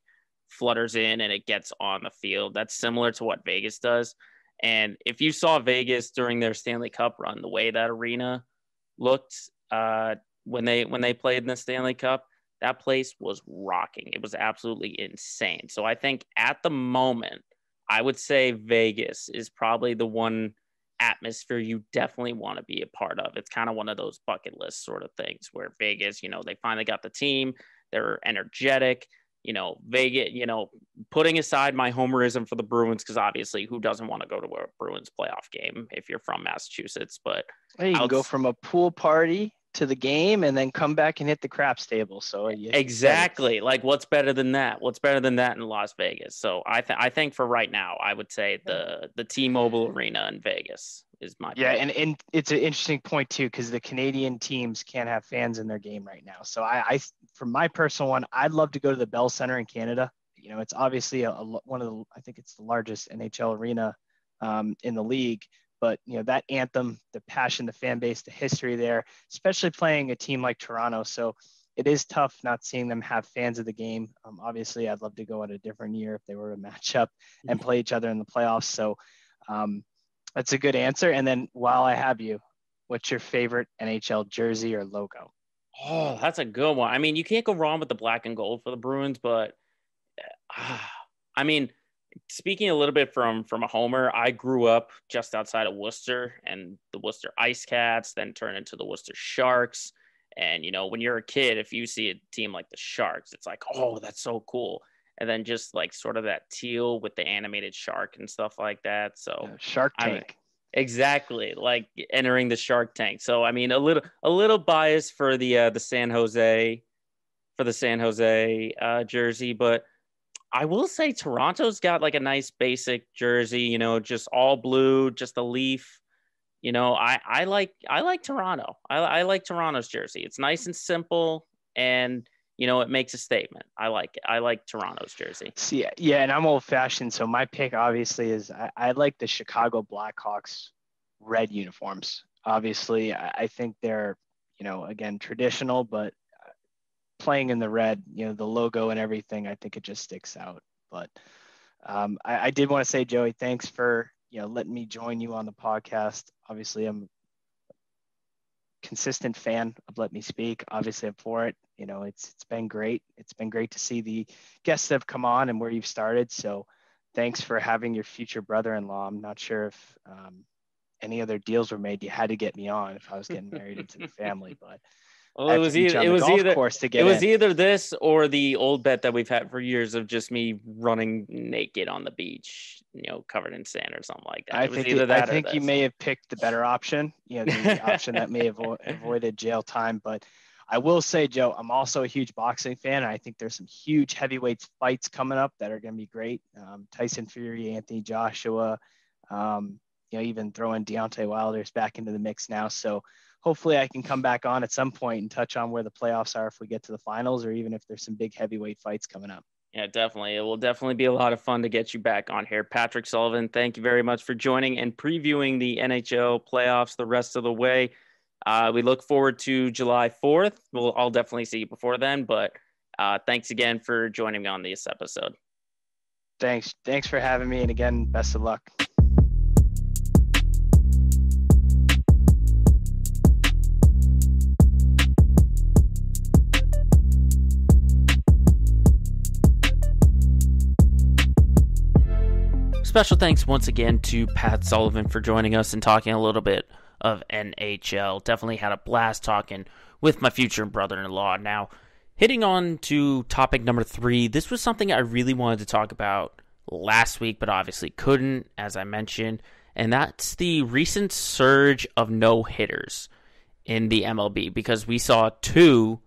flutters in and it gets on the field. That's similar to what Vegas does. And if you saw Vegas during their Stanley Cup run, the way that arena looked, when they played in the Stanley Cup, that place was rocking. It was absolutely insane. So I think at the moment, I would say Vegas is probably the one atmosphere you definitely want to be a part of. It's kind of one of those bucket list sort of things where Vegas, they finally got the team, they're energetic. Vegas, putting aside my homerism for the Bruins, because obviously who doesn't want to go to a Bruins playoff game if you're from Massachusetts? But you can go from a pool party to the game and then come back and hit the craps table. So exactly, like what's better than that? What's better than that in Las Vegas? So I think for right now, I would say the T-Mobile Arena in Vegas is my pick. And it's an interesting point too, because the Canadian teams can't have fans in their game right now. So I for my personal one, I'd love to go to the Bell Center in Canada. It's obviously one of the, I think it's the largest NHL arena in the league. But, that anthem, the passion, the fan base, the history there, especially playing a team like Toronto. So it is tough not seeing them have fans of the game. Obviously, I'd love to go at a different year if they were to match up and play each other in the playoffs. So that's a good answer. And then while I have you, what's your favorite NHL jersey or logo? Oh, that's a good one. I mean, you can't go wrong with the black and gold for the Bruins, but I mean, speaking a little bit from a homer, I grew up just outside of Worcester, and the Worcester Ice Cats then turned into the Worcester Sharks. And, when you're a kid, if you see a team like the Sharks, it's like, oh, that's so cool. And then just like sort of that teal with the animated shark and stuff like that. So Shark Tank. Exactly, like entering the Shark Tank. So I mean, a little bias for the San Jose jersey, but I will say Toronto's got like a nice basic jersey, just all blue, just a leaf. I like Toronto. I like Toronto's jersey. It's nice and simple, and it makes a statement. I like it. I like Toronto's jersey. Yeah, and I'm old fashioned, so my pick obviously is I like the Chicago Blackhawks red uniforms. Obviously, I think they're again traditional, but playing in the red, the logo and everything, I think it just sticks out. But I did want to say, Joey, thanks for letting me join you on the podcast. Obviously, I'm a consistent fan of Let Me Speak. Obviously, I'm for it. It's been great. It's been great to see the guests that have come on and where you've started. So thanks for having your future brother-in-law. I'm not sure if any other deals were made. You had to get me on if I was getting married into the family, but well, it was either this or the old bet that we've had for years of just me running naked on the beach, covered in sand or something like that. I think you may have picked the better option, the option that may have avoided jail time. But I will say, Joe, I'm also a huge boxing fan. And I think there's some huge heavyweight fights coming up that are going to be great. Tyson Fury, Anthony Joshua, even throwing Deontay Wilder's back into the mix now. So hopefully I can come back on at some point and touch on where the playoffs are if we get to the finals, or even if there's some big heavyweight fights coming up. Yeah, definitely. It will definitely be a lot of fun to get you back on here. Patrick Sullivan, thank you very much for joining and previewing the NHL playoffs the rest of the way. We look forward to July 4th. I'll definitely see you before then, but thanks again for joining me on this episode. Thanks for having me. And again, best of luck. Special thanks once again to Pat Sullivan for joining us and talking a little bit of NHL. Definitely had a blast talking with my future brother-in-law. Now, hitting on to topic number 3, this was something I really wanted to talk about last week, but obviously couldn't, as I mentioned, and that's the recent surge of no-hitters in the MLB, because we saw 2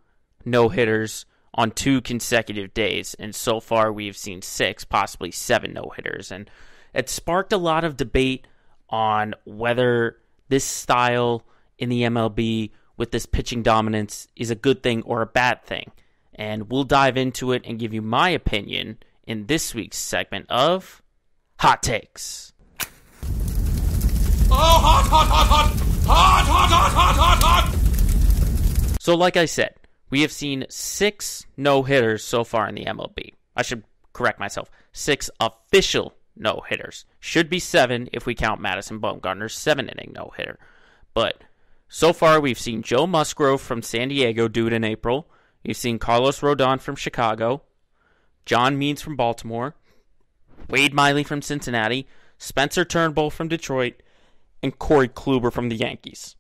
no-hitters on 2 consecutive days, and so far we've seen 6, possibly 7 no-hitters, and it sparked a lot of debate on whether this style in the MLB with this pitching dominance is a good thing or a bad thing. And we'll dive into it and give you my opinion in this week's segment of Hot Takes. Oh, hot, hot, hot, hot! Hot, hot, hot, hot, hot, hot! So like I said, we have seen 6 no-hitters so far in the MLB. I should correct myself. 6 official no-hitters. Should be 7 if we count Madison Bumgarner's 7-inning no-hitter. But So far, we've seen Joe Musgrove from San Diego do it in April. You've seen Carlos Rodon from Chicago, John Means from Baltimore, Wade Miley from Cincinnati, Spencer Turnbull from Detroit, and Corey Kluber from the Yankees,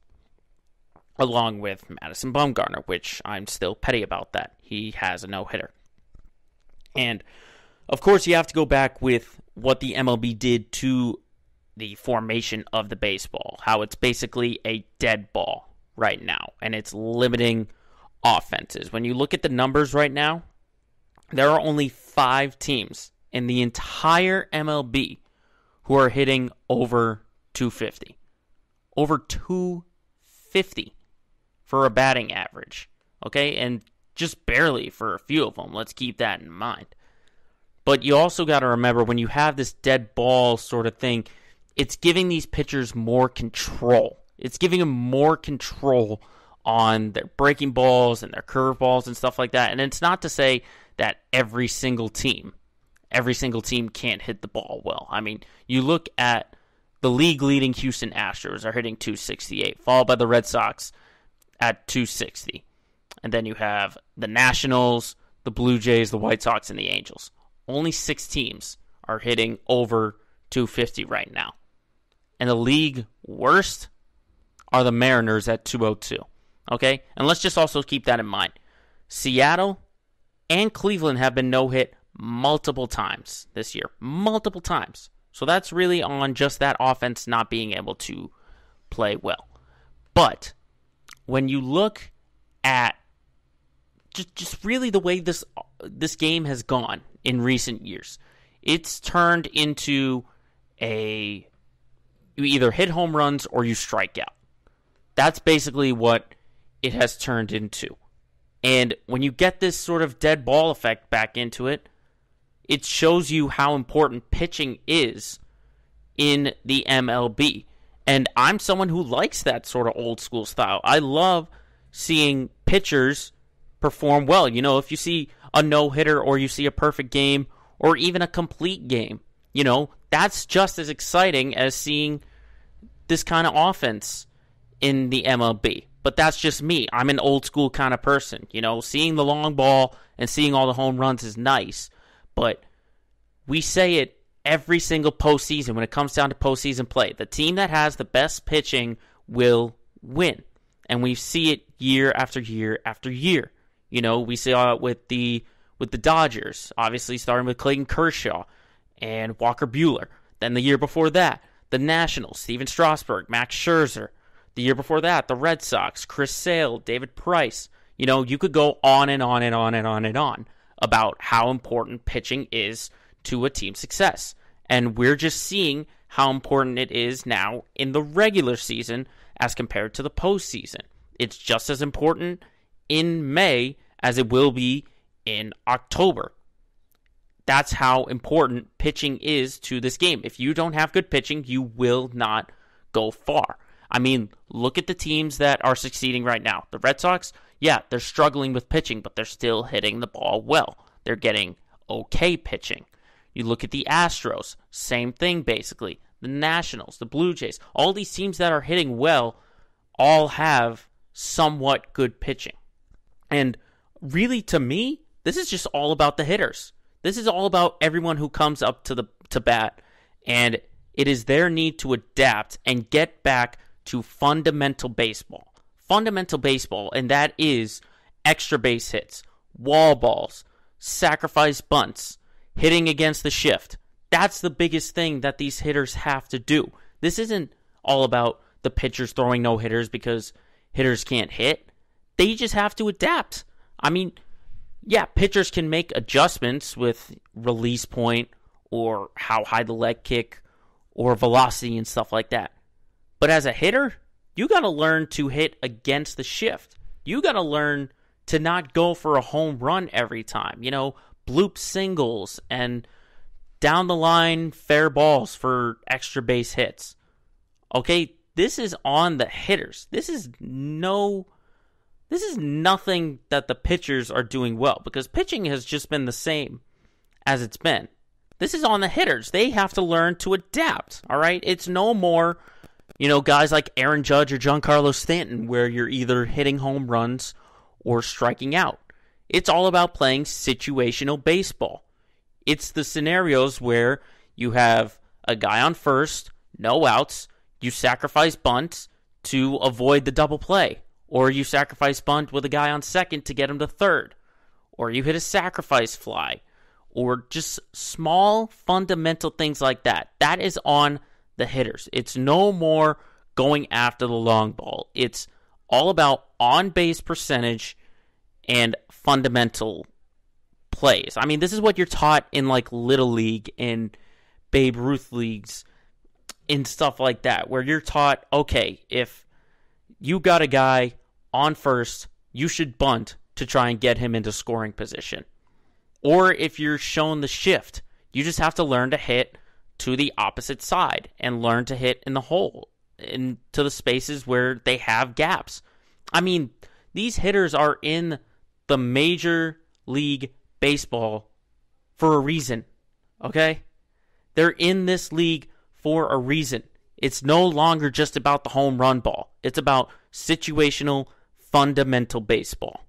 along with Madison Bumgarner, which I'm still petty about that. He has a no-hitter. And, of course, you have to go back with what the MLB did to the formation of the baseball, how it's basically a dead ball right now, and it's limiting offenses. When you look at the numbers right now, there are only 5 teams in the entire MLB who are hitting over 250. Over 250 for a batting average, okay? And just barely for a few of them. Let's keep that in mind. But you also got to remember, when you have this dead ball sort of thing, it's giving these pitchers more control. It's giving them more control on their breaking balls and their curveballs and stuff like that. And it's not to say that every single team can't hit the ball well. I mean, you look at the league-leading Houston Astros are hitting 268, followed by the Red Sox at 260. And then you have the Nationals, the Blue Jays, the White Sox, and the Angels. Only 6 teams are hitting over 250 right now. And the league worst are the Mariners at 202. Okay? And let's just also keep that in mind. Seattle and Cleveland have been no-hit multiple times this year. Multiple times. So that's really on just that offense not being able to play well. But when you look at just really the way this game has gone in recent years, it's turned into you either hit home runs or you strike out. That's basically what it has turned into. And when you get this sort of dead ball effect back into it, it shows you how important pitching is in the MLB. And I'm someone who likes that sort of old school style. I love seeing pitchers perform well. You know, if you see a no-hitter or you see a perfect game or even a complete game, you know, that's just as exciting as seeing this kind of offense in the MLB. But that's just me. I'm an old school kind of person. You know, seeing the long ball and seeing all the home runs is nice. But we say it every single postseason when it comes down to postseason play. The team that has the best pitching will win. And we see it year after year after year. You know, we saw it with the Dodgers, obviously starting with Clayton Kershaw and Walker Buehler. Then the year before that, the Nationals, Steven Strasburg, Max Scherzer. The year before that, the Red Sox, Chris Sale, David Price. You know, you could go on and on and on and on and on about how important pitching is to a team's success. And we're just seeing how important it is now in the regular season as compared to the postseason. It's just as important in May as it will be in October. That's how important pitching is to this game. If you don't have good pitching, you will not go far. I mean, look at the teams that are succeeding right now. The Red Sox, yeah, they're struggling with pitching, but they're still hitting the ball well. They're getting okay pitching. You look at the Astros, same thing basically. The Nationals, the Blue Jays, all these teams that are hitting well all have somewhat good pitching. And really, to me, this is just all about the hitters. This is all about everyone who comes up to bat, and it is their need to adapt and get back to fundamental baseball. Fundamental baseball, and that is extra base hits, wall balls, sacrifice bunts, hitting against the shift. That's the biggest thing that these hitters have to do. This isn't all about the pitchers throwing no-hitters because hitters can't hit. They just have to adapt. I mean, yeah, pitchers can make adjustments with release point or how high the leg kick or velocity and stuff like that. But as a hitter, you got to learn to hit against the shift. You got to learn to not go for a home run every time. You know, bloop singles and down the line fair balls for extra base hits. Okay, this is on the hitters. This is nothing that the pitchers are doing well, because pitching has just been the same as it's been. This is on the hitters. They have to learn to adapt, all right? It's no more Guys like Aaron Judge or Giancarlo Stanton, where you're either hitting home runs or striking out. It's all about playing situational baseball. It's the scenarios where you have a guy on first, no outs, you sacrifice bunt to avoid the double play, or you sacrifice bunt with a guy on second to get him to third, or you hit a sacrifice fly, or just small fundamental things like that. That is on the hitters. It's no more going after the long ball. It's all about on-base percentage and fundamental plays. I mean, this is what you're taught in like Little League and Babe Ruth leagues and stuff like that, where you're taught, okay, if you got a guy on first, you should bunt to try and get him into scoring position. Or if you're shown the shift, you just have to learn to hit to the opposite side and learn to hit in the hole, into the spaces where they have gaps. I mean, these hitters are in the Major League Baseball for a reason, okay? They're in this league for a reason. It's no longer just about the home run ball. It's about situational, fundamental baseball.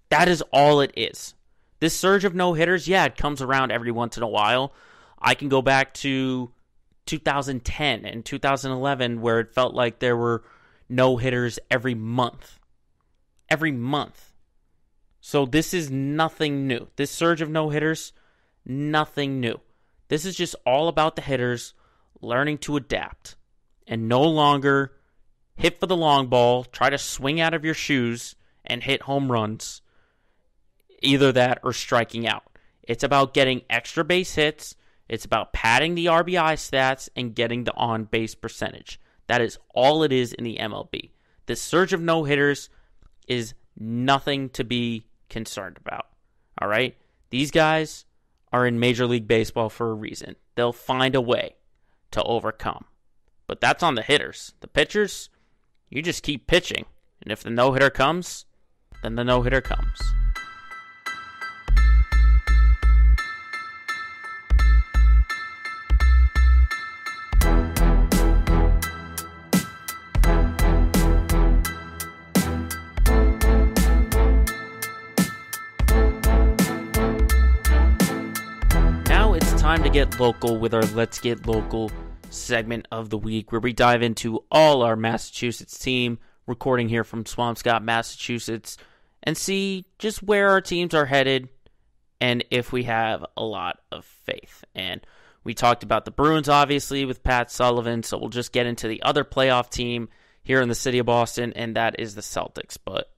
That is all it is. This surge of no-hitters, yeah, it comes around every once in a while. I can go back to 2010 and 2011 where it felt like there were no-hitters every month. Every month. So this is nothing new. This surge of no-hitters, nothing new. This is just all about the hitters learning to adapt and no longer hit for the long ball, try to swing out of your shoes and hit home runs. Either that or striking out. It's about getting extra base hits. It's about padding the RBI stats and getting the on-base percentage. That is all it is in the MLB. This surge of no-hitters is nothing to be concerned about. All right? These guys are in Major League Baseball for a reason. They'll find a way to overcome. But that's on the hitters. The pitchers, you just keep pitching. And if the no-hitter comes, then the no-hitter comes. Time to get local with our Let's Get Local segment of the week, where we dive into all our Massachusetts team, recording here from Swampscott, Massachusetts, and see just where our teams are headed and if we have a lot of faith. And we talked about the Bruins, obviously, with Pat Sullivan, so we'll just get into the other playoff team here in the city of Boston, and that is the Celtics. But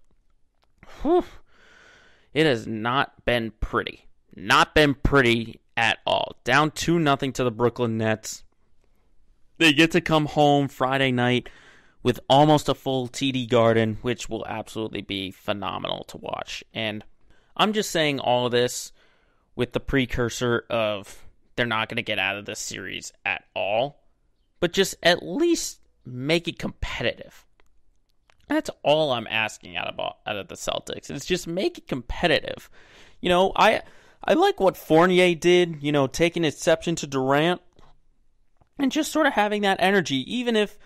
it has not been pretty. Not been pretty at all. Down 2-0 to the Brooklyn Nets. They get to come home Friday night with almost a full TD Garden, which will absolutely be phenomenal to watch. And I'm just saying all of this with the precursor of they're not going to get out of this series at all, but just at least make it competitive. That's all I'm asking out of the Celtics. It's just make it competitive. I like what Fournier did, taking exception to Durant and just sort of having that energy, even if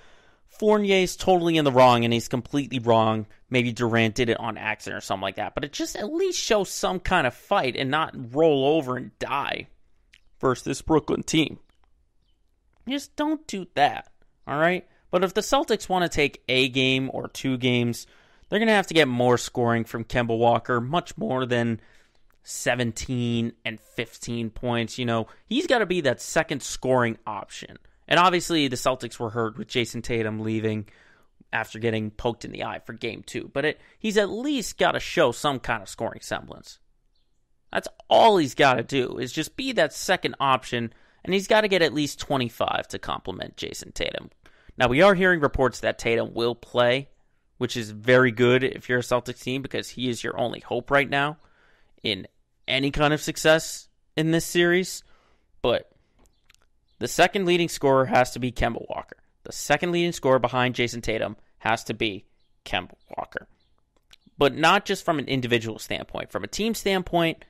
Fournier's totally in the wrong and he's completely wrong. Maybe Durant did it on accident or something like that, but it just at least shows some kind of fight and not roll over and die versus this Brooklyn team. Just don't do that, all right? But if the Celtics want to take a game or 2 games, they're going to have to get more scoring from Kemba Walker, much more than 17 and 15 points. He's got to be that second scoring option. And obviously the Celtics were hurt with Jason Tatum leaving after getting poked in the eye for game 2. But he's at least got to show some kind of scoring semblance. That's all he's got to do, is just be that second option, and he's got to get at least 25 to complement Jason Tatum. Now, we are hearing reports that Tatum will play, which is very good if you're a Celtics team, because he is your only hope right now in any kind of success in this series. But the second leading scorer has to be Kemba Walker. The second leading scorer behind Jason Tatum has to be Kemba Walker. But not just from an individual standpoint. From a team standpoint,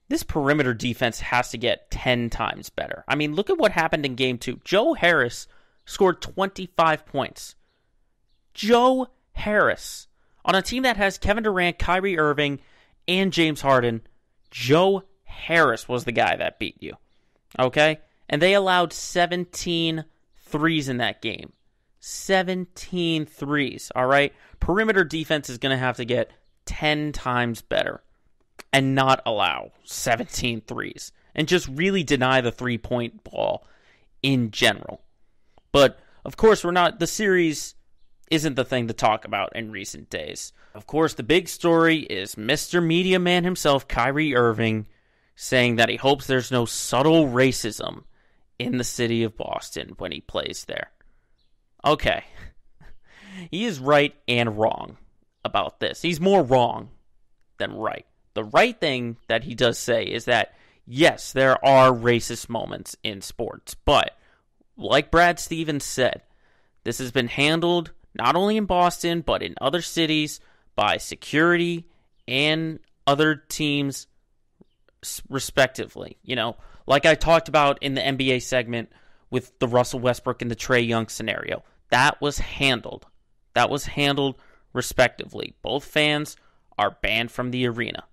this perimeter defense has to get 10 times better. I mean, look at what happened in Game 2. Joe Harris scored 25 points. Joe Harris, on a team that has Kevin Durant, Kyrie Irving, and James Harden, Joe Harris was the guy that beat you. Okay? And they allowed 17 threes in that game. 17 threes, all right? Perimeter defense is going to have to get 10 times better and not allow 17 threes and just really deny the three-point ball in general. But, of course, the series isn't the thing to talk about in recent days. Of course, the big story is Mr. Media Man himself, Kyrie Irving, saying that he hopes there's no subtle racism in the city of Boston when he plays there. Okay. He is right and wrong about this. He's more wrong than right. The right thing that he does say is that, yes, there are racist moments in sports, but like Brad Stevens said, this has been handled not only in Boston, but in other cities by security and other teams respectively. You know, like I talked about in the NBA segment with the Russell Westbrook and the Trae Young scenario. That was handled. That was handled respectively. Both fans are banned from the arena.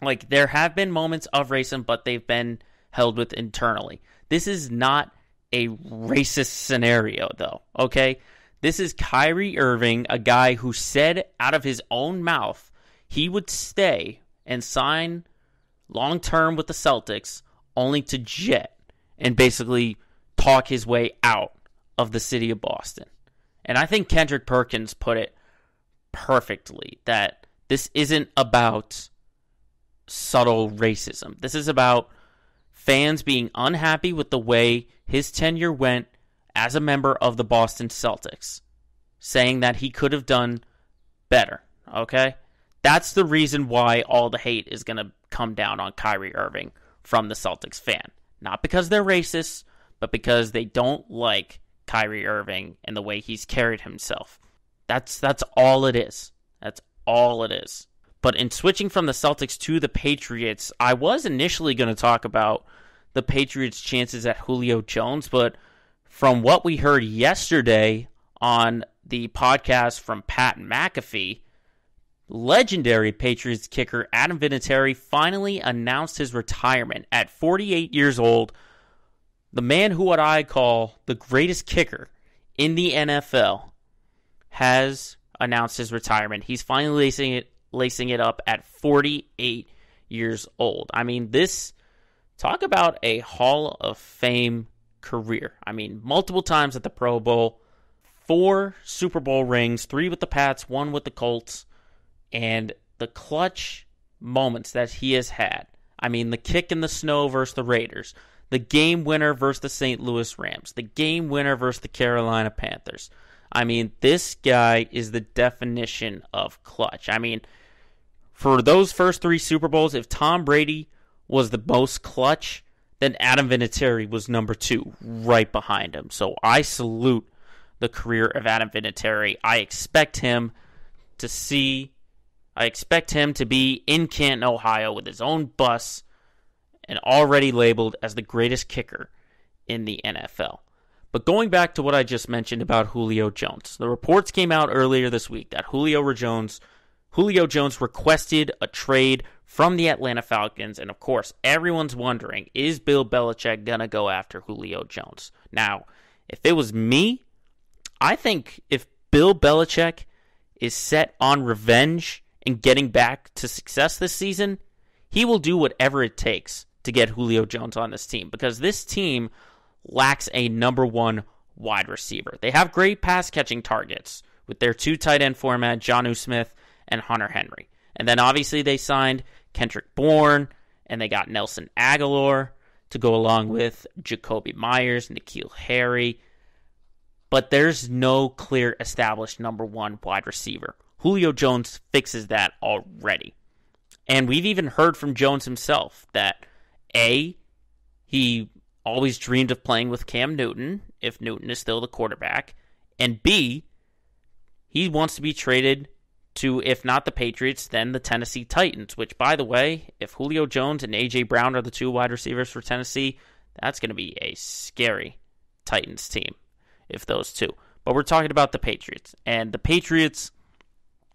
Like, there have been moments of racism, but they've been held with internally. This is not a racist scenario, though, okay? This is Kyrie Irving, a guy who said out of his own mouth he would stay and sign long-term with the Celtics, only to jet and basically talk his way out of the city of Boston. And I think Kendrick Perkins put it perfectly, that this isn't about subtle racism. This is about fans being unhappy with the way his tenure went as a member of the Boston Celtics, saying that he could have done better, okay? That's the reason why all the hate is going to come down on Kyrie Irving from the Celtics fan. Not because they're racist, but because they don't like Kyrie Irving and the way he's carried himself. That's all it is. That's all it is. But in switching from the Celtics to the Patriots, I was initially going to talk about the Patriots' chances at Julio Jones, but from what we heard yesterday on the podcast from Pat McAfee, legendary Patriots kicker Adam Vinatieri finally announced his retirement at 48 years old. The man who what I call the greatest kicker in the NFL has announced his retirement. He's finally lacing it up at 48 years old. I mean, talk about a Hall of Fame career. I mean, multiple times at the Pro Bowl, 4 Super Bowl rings, 3 with the Pats, 1 with the Colts, and the clutch moments that he has had. I mean, the kick in the snow versus the Raiders, the game winner versus the St. Louis Rams, the game winner versus the Carolina Panthers. I mean, this guy is the definition of clutch. I mean, for those first 3 Super Bowls, if Tom Brady was the most clutch, then Adam Vinatieri was number 2, right behind him. So I salute the career of Adam Vinatieri. I expect him to be in Canton, Ohio with his own bus and already labeled as the greatest kicker in the NFL. But going back to what I just mentioned about Julio Jones, the reports came out earlier this week that Julio Jones requested a trade from the Atlanta Falcons, and of course, everyone's wondering, is Bill Belichick going to go after Julio Jones? Now, if it was me, I think if Bill Belichick is set on revenge and getting back to success this season, he will do whatever it takes to get Julio Jones on this team, because this team lacks a number 1 wide receiver. They have great pass-catching targets with their 2 tight end format, Jonnu Smith and Hunter Henry. And then obviously they signed Kendrick Bourne, and they got Nelson Aguilar to go along with Jacoby Myers, N'Keal Harry. But there's no clear established number 1 wide receiver. Julio Jones fixes that already. And we've even heard from Jones himself that A, he always dreamed of playing with Cam Newton, if Newton is still the quarterback, and B, he wants to be traded to, if not the Patriots, then the Tennessee Titans, which, by the way, if Julio Jones and A.J. Brown are the 2 wide receivers for Tennessee, that's going to be a scary Titans team. if those two. But we're talking about the Patriots. And the Patriots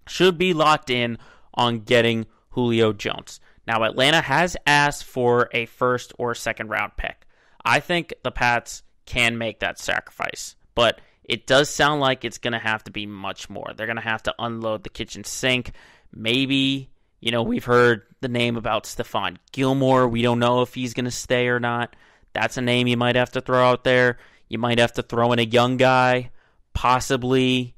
should be locked in on getting Julio Jones. Now, Atlanta has asked for a first or second round pick. I think the Pats can make that sacrifice, but it does sound like it's going to have to be much more. They're going to have to unload the kitchen sink. Maybe, we've heard the name about Stephon Gilmore. We don't know if he's going to stay or not. That's a name you might have to throw out there. You might have to throw in a young guy, possibly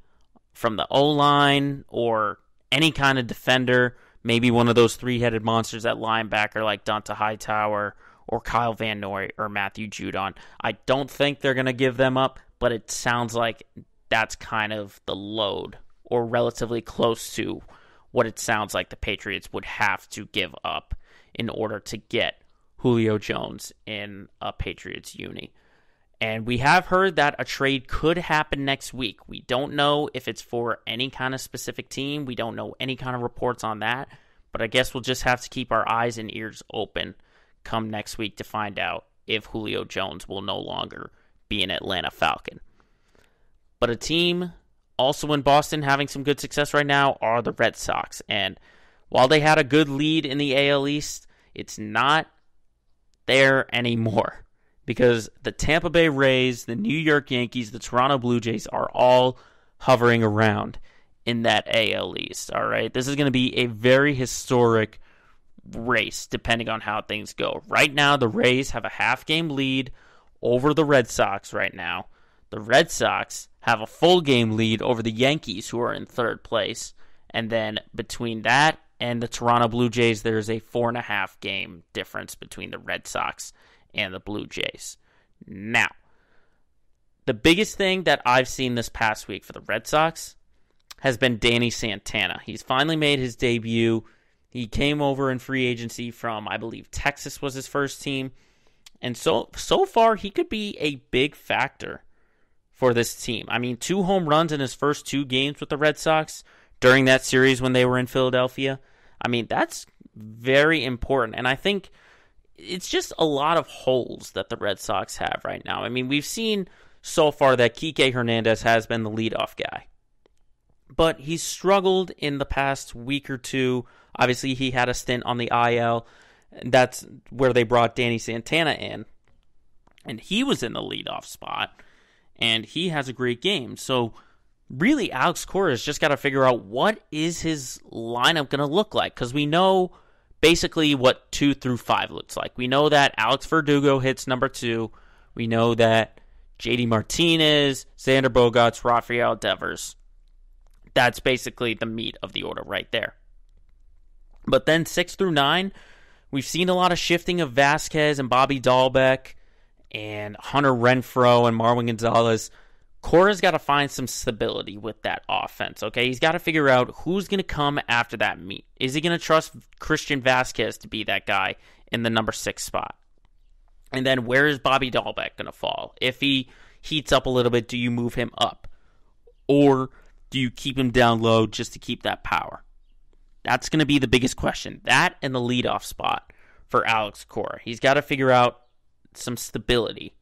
from the O-line or any kind of defender. Maybe one of those three-headed monsters at linebacker like Donta Hightower or Kyle Van Noy or Matthew Judon. I don't think they're going to give them up, but it sounds like that's kind of the load, or relatively close to what it sounds like the Patriots would have to give up in order to get Julio Jones in a Patriots uni. And we have heard that a trade could happen next week. We don't know if it's for any kind of specific team. We don't know any kind of reports on that. But I guess we'll just have to keep our eyes and ears open come next week to find out if Julio Jones will no longer be an Atlanta Falcon. But a team also in Boston having some good success right now are the Red Sox. And while they had a good lead in the AL East, it's not there anymore. Because the Tampa Bay Rays, the New York Yankees, the Toronto Blue Jays are all hovering around in that AL East, all right? This is going to be a very historic race, depending on how things go. Right now, the Rays have a half-game lead over the Red Sox right now. The Red Sox have a full-game lead over the Yankees, who are in third place. And then between that and the Toronto Blue Jays, there's a 4.5-game difference between the Red Sox and the Blue Jays. Now, the biggest thing that I've seen this past week for the Red Sox has been Danny Santana. He's finally made his debut. He came over in free agency from, I believe, Texas was his first team. And so far, he could be a big factor for this team. I mean, 2 home runs in his first 2 games with the Red Sox during that series when they were in Philadelphia. I mean, that's very important. And I think it's just a lot of holes that the Red Sox have right now. I mean, we've seen so far that Kike Hernandez has been the leadoff guy. But he's struggled in the past week or two. Obviously, he had a stint on the IL. That's where they brought Danny Santana in. And he was in the leadoff spot. And he has a great game. So, really, Alex Cora has just got to figure out what is his lineup going to look like. Because we know basically what 2 through 5 looks like. We know that Alex Verdugo hits number 2. We know that JD Martinez, Xander Bogaerts, Rafael Devers. That's basically the meat of the order right there. But then 6 through 9, we've seen a lot of shifting of Vasquez and Bobby Dahlbeck and Hunter Renfroe and Marwin Gonzalez. Cora's got to find some stability with that offense, okay? He's got to figure out who's going to come after that meat. Is he going to trust Christian Vasquez to be that guy in the number 6 spot? And then where is Bobby Dahlbeck going to fall? If he heats up a little bit, do you move him up? Or do you keep him down low just to keep that power? That's going to be the biggest question. That and the leadoff spot for Alex Cora. He's got to figure out some stability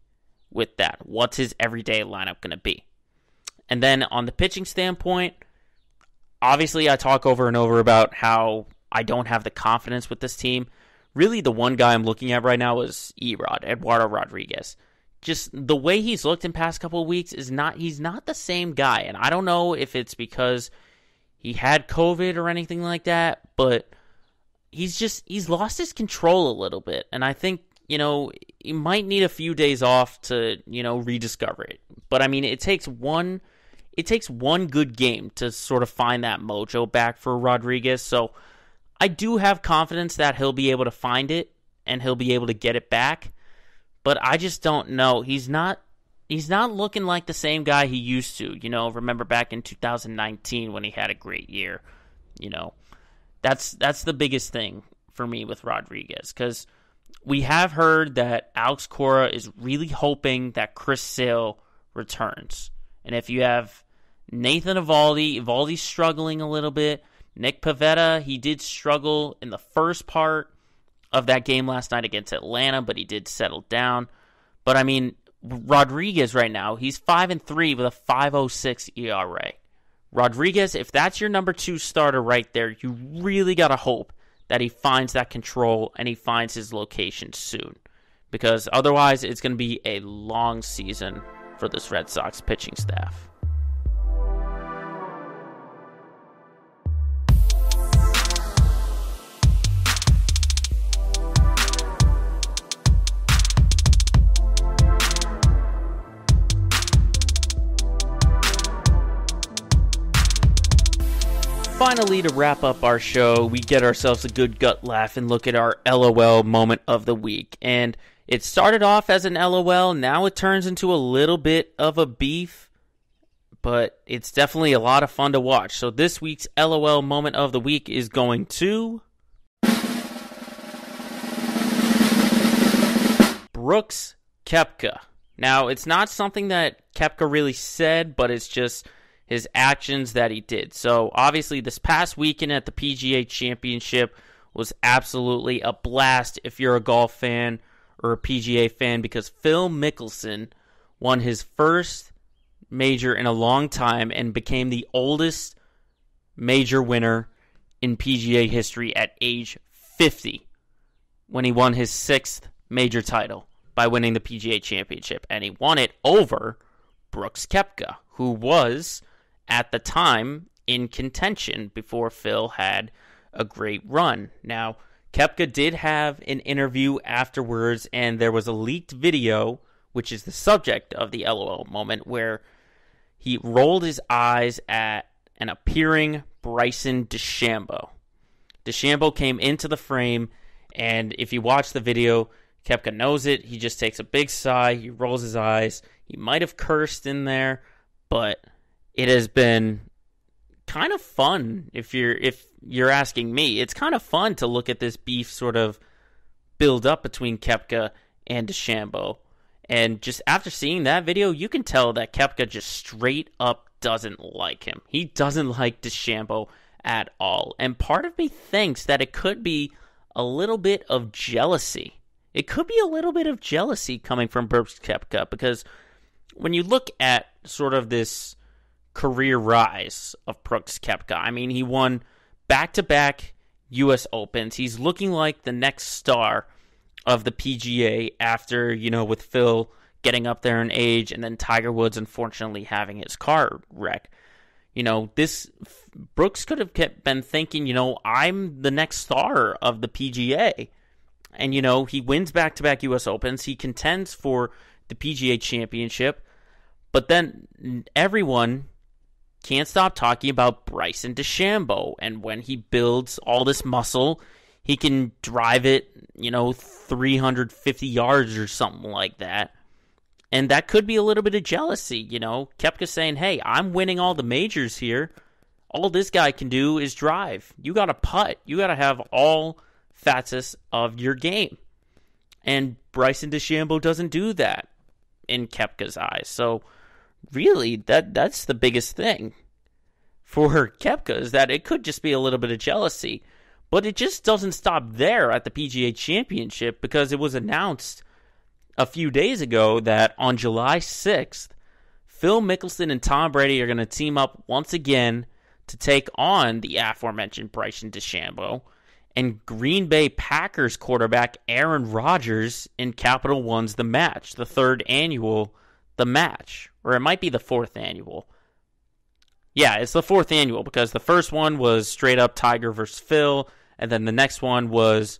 with that. What's his everyday lineup going to be? And then on the pitching standpoint, obviously I talk over and over about how I don't have the confidence with this team. Really, the one guy I'm looking at right now is Erod, Eduardo Rodriguez. Just the way he's looked in past couple of weeks he's not the same guy. And I don't know if it's because he had COVID or anything like that, but he's lost his control a little bit. And I think, he might need a few days off to, rediscover it. But I mean, it takes one good game to sort of find that mojo back for Rodriguez. So I do have confidence that he'll be able to find it and he'll be able to get it back. But I just don't know. He's not looking like the same guy he used to. Remember back in 2019 when he had a great year. That's the biggest thing for me with Rodriguez, because we have heard that Alex Cora is really hoping that Chris Sale returns. And if you have Nathan Eovaldi's struggling a little bit. Nick Pivetta, he did struggle in the first part of that game last night against Atlanta, but he did settle down. But I mean, Rodriguez right now, he's 5-3 with a 5.06 ERA. Rodriguez, if that's your number 2 starter right there, you really got to hope that he finds that control and he finds his location soon. Because otherwise, it's going to be a long season for this Red Sox pitching staff. Finally, to wrap up our show, we get ourselves a good gut laugh and look at our LOL moment of the week. And it started off as an LOL, now it turns into a little bit of a beef, but it's definitely a lot of fun to watch. So this week's LOL moment of the week is going to Brooks Koepka. Now, it's not something that Koepka really said, but it's just his actions that he did. So, obviously, this past weekend at the PGA Championship was absolutely a blast if you're a golf fan or a PGA fan, because Phil Mickelson won his first major in a long time and became the oldest major winner in PGA history at age 50 when he won his 6th major title by winning the PGA Championship. And he won it over Brooks Koepka, who was at the time in contention before Phil had a great run. Now, Koepka did have an interview afterwards, and there was a leaked video, which is the subject of the LOL moment, where he rolled his eyes at an appearing Bryson DeChambeau. DeChambeau came into the frame, and if you watch the video, Koepka knows it. He just takes a big sigh, he rolls his eyes. He might have cursed in there, but it has been kind of fun if you're asking me. It's kind of fun to look at this beef sort of build up between Koepka and DeChambeau. And just after seeing that video, you can tell that Koepka just straight up doesn't like him. He doesn't like DeChambeau at all. And part of me thinks that it could be a little bit of jealousy. It could be a little bit of jealousy coming from Brooks Koepka, because when you look at sort of this career rise of Brooks Koepka, I mean, he won back-to-back U.S. Opens. He's looking like the next star of the PGA after, with Phil getting up there in age and then Tiger Woods unfortunately having his car wreck. This Brooks could have been thinking, I'm the next star of the PGA. And, he wins back-to-back U.S. Opens. He contends for the PGA Championship. But then everyone can't stop talking about Bryson DeChambeau, and when he builds all this muscle, he can drive it, 350 yards or something like that. And that could be a little bit of jealousy, Koepka saying, hey, I'm winning all the majors here. All this guy can do is drive. You got to putt. You got to have all facets of your game. And Bryson DeChambeau doesn't do that in Koepka's eyes. So really, that's the biggest thing for Koepka, is that it could just be a little bit of jealousy. But it just doesn't stop there at the PGA Championship, because it was announced a few days ago that on July 6th, Phil Mickelson and Tom Brady are going to team up once again to take on the aforementioned Bryson DeChambeau and Green Bay Packers quarterback Aaron Rodgers in Capital One's The Match, the third annual The Match. Or it might be the fourth annual. Yeah, it's the fourth annual, because the first one was straight up Tiger versus Phil, and then the next one was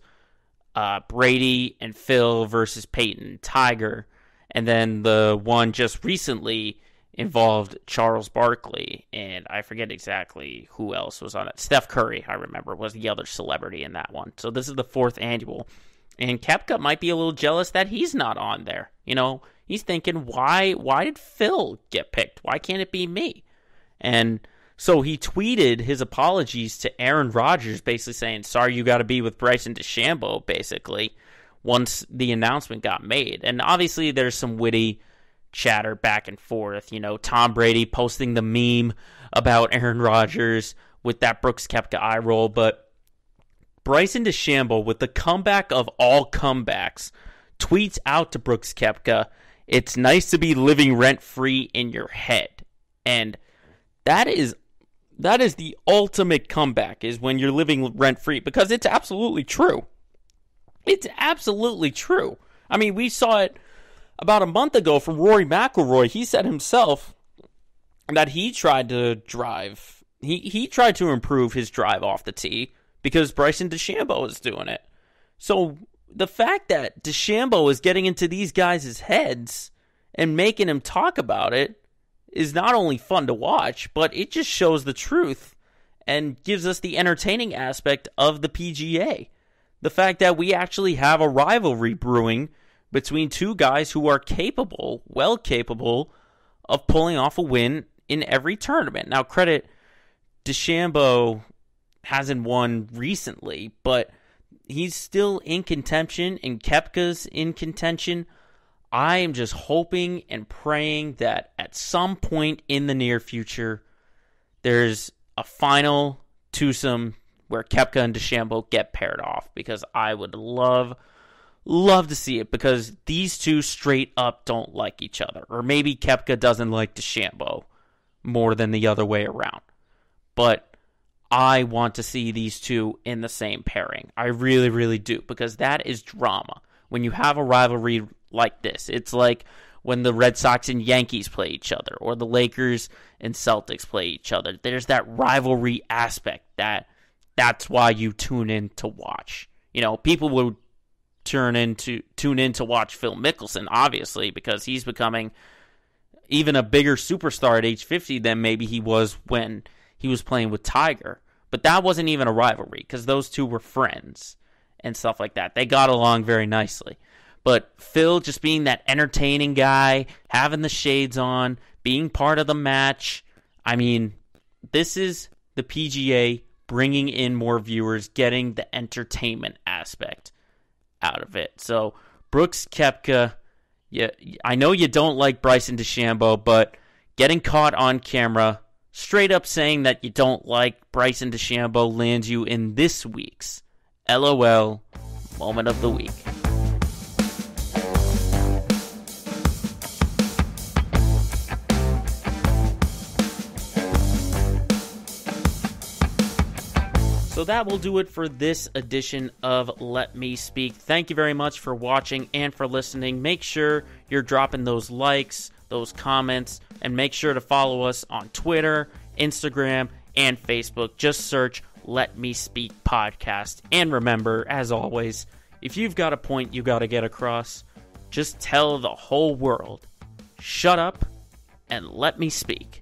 Brady and Phil versus Peyton and Tiger, and then the one just recently involved Charles Barkley, and I forget exactly who else was on it. Steph Curry, I remember, was the other celebrity in that one. So this is the fourth annual, and Koepka might be a little jealous that he's not on there. He's thinking, why did Phil get picked? Why can't it be me? And so he tweeted his apologies to Aaron Rodgers, basically saying, sorry you got to be with Bryson DeChambeau, basically, once the announcement got made. And obviously there's some witty chatter back and forth. Tom Brady posting the meme about Aaron Rodgers with that Brooks Koepka eye roll. But Bryson DeChambeau, with the comeback of all comebacks, tweets out to Brooks Koepka It's nice to be living rent-free in your head. And that is the ultimate comeback, is when you're living rent-free, because it's absolutely true. It's absolutely true. I mean, we saw it about a month ago from Rory McIlroy. He said himself that he tried to drive. He tried to improve his drive off the tee because Bryson DeChambeau is doing it. So the fact that DeChambeau is getting into these guys' heads and making them talk about it is not only fun to watch, but it just shows the truth and gives us the entertaining aspect of the PGA. The fact that we actually have a rivalry brewing between two guys who are capable, well capable, of pulling off a win in every tournament. Now, credit DeChambeau hasn't won recently, but he's still in contention, and Koepka's in contention. I am just hoping and praying that at some point in the near future, there's a final twosome where Koepka and DeChambeau get paired off, because I would love to see it, because these two straight up don't like each other. Or maybe Koepka doesn't like DeChambeau more than the other way around. But I want to see these two in the same pairing. I really, really do, because that is drama. When you have a rivalry like this, it's like when the Red Sox and Yankees play each other, or the Lakers and Celtics play each other. There's that rivalry aspect that's why you tune in to watch. You know, people will tune in to watch Phil Mickelson, obviously, because he's becoming even a bigger superstar at age 50 than maybe he was when he was playing with Tiger. But that wasn't even a rivalry, because those two were friends and stuff like that. They got along very nicely. But Phil just being that entertaining guy, having the shades on, being part of the match. I mean, this is the PGA bringing in more viewers, getting the entertainment aspect out of it. So, Brooks Koepka, yeah, I know you don't like Bryson DeChambeau, but getting caught on camera straight up saying that you don't like Bryson DeChambeau lands you in this week's LOL Moment of the Week. So that will do it for this edition of Let Me Speak. Thank you very much for watching and for listening. Make sure you're dropping those likes, those comments, and make sure to follow us on Twitter, Instagram, and Facebook. Just search Let Me Speak Podcast. And remember, as always, if you've got a point you got to get across, just tell the whole world, shut up and let me speak.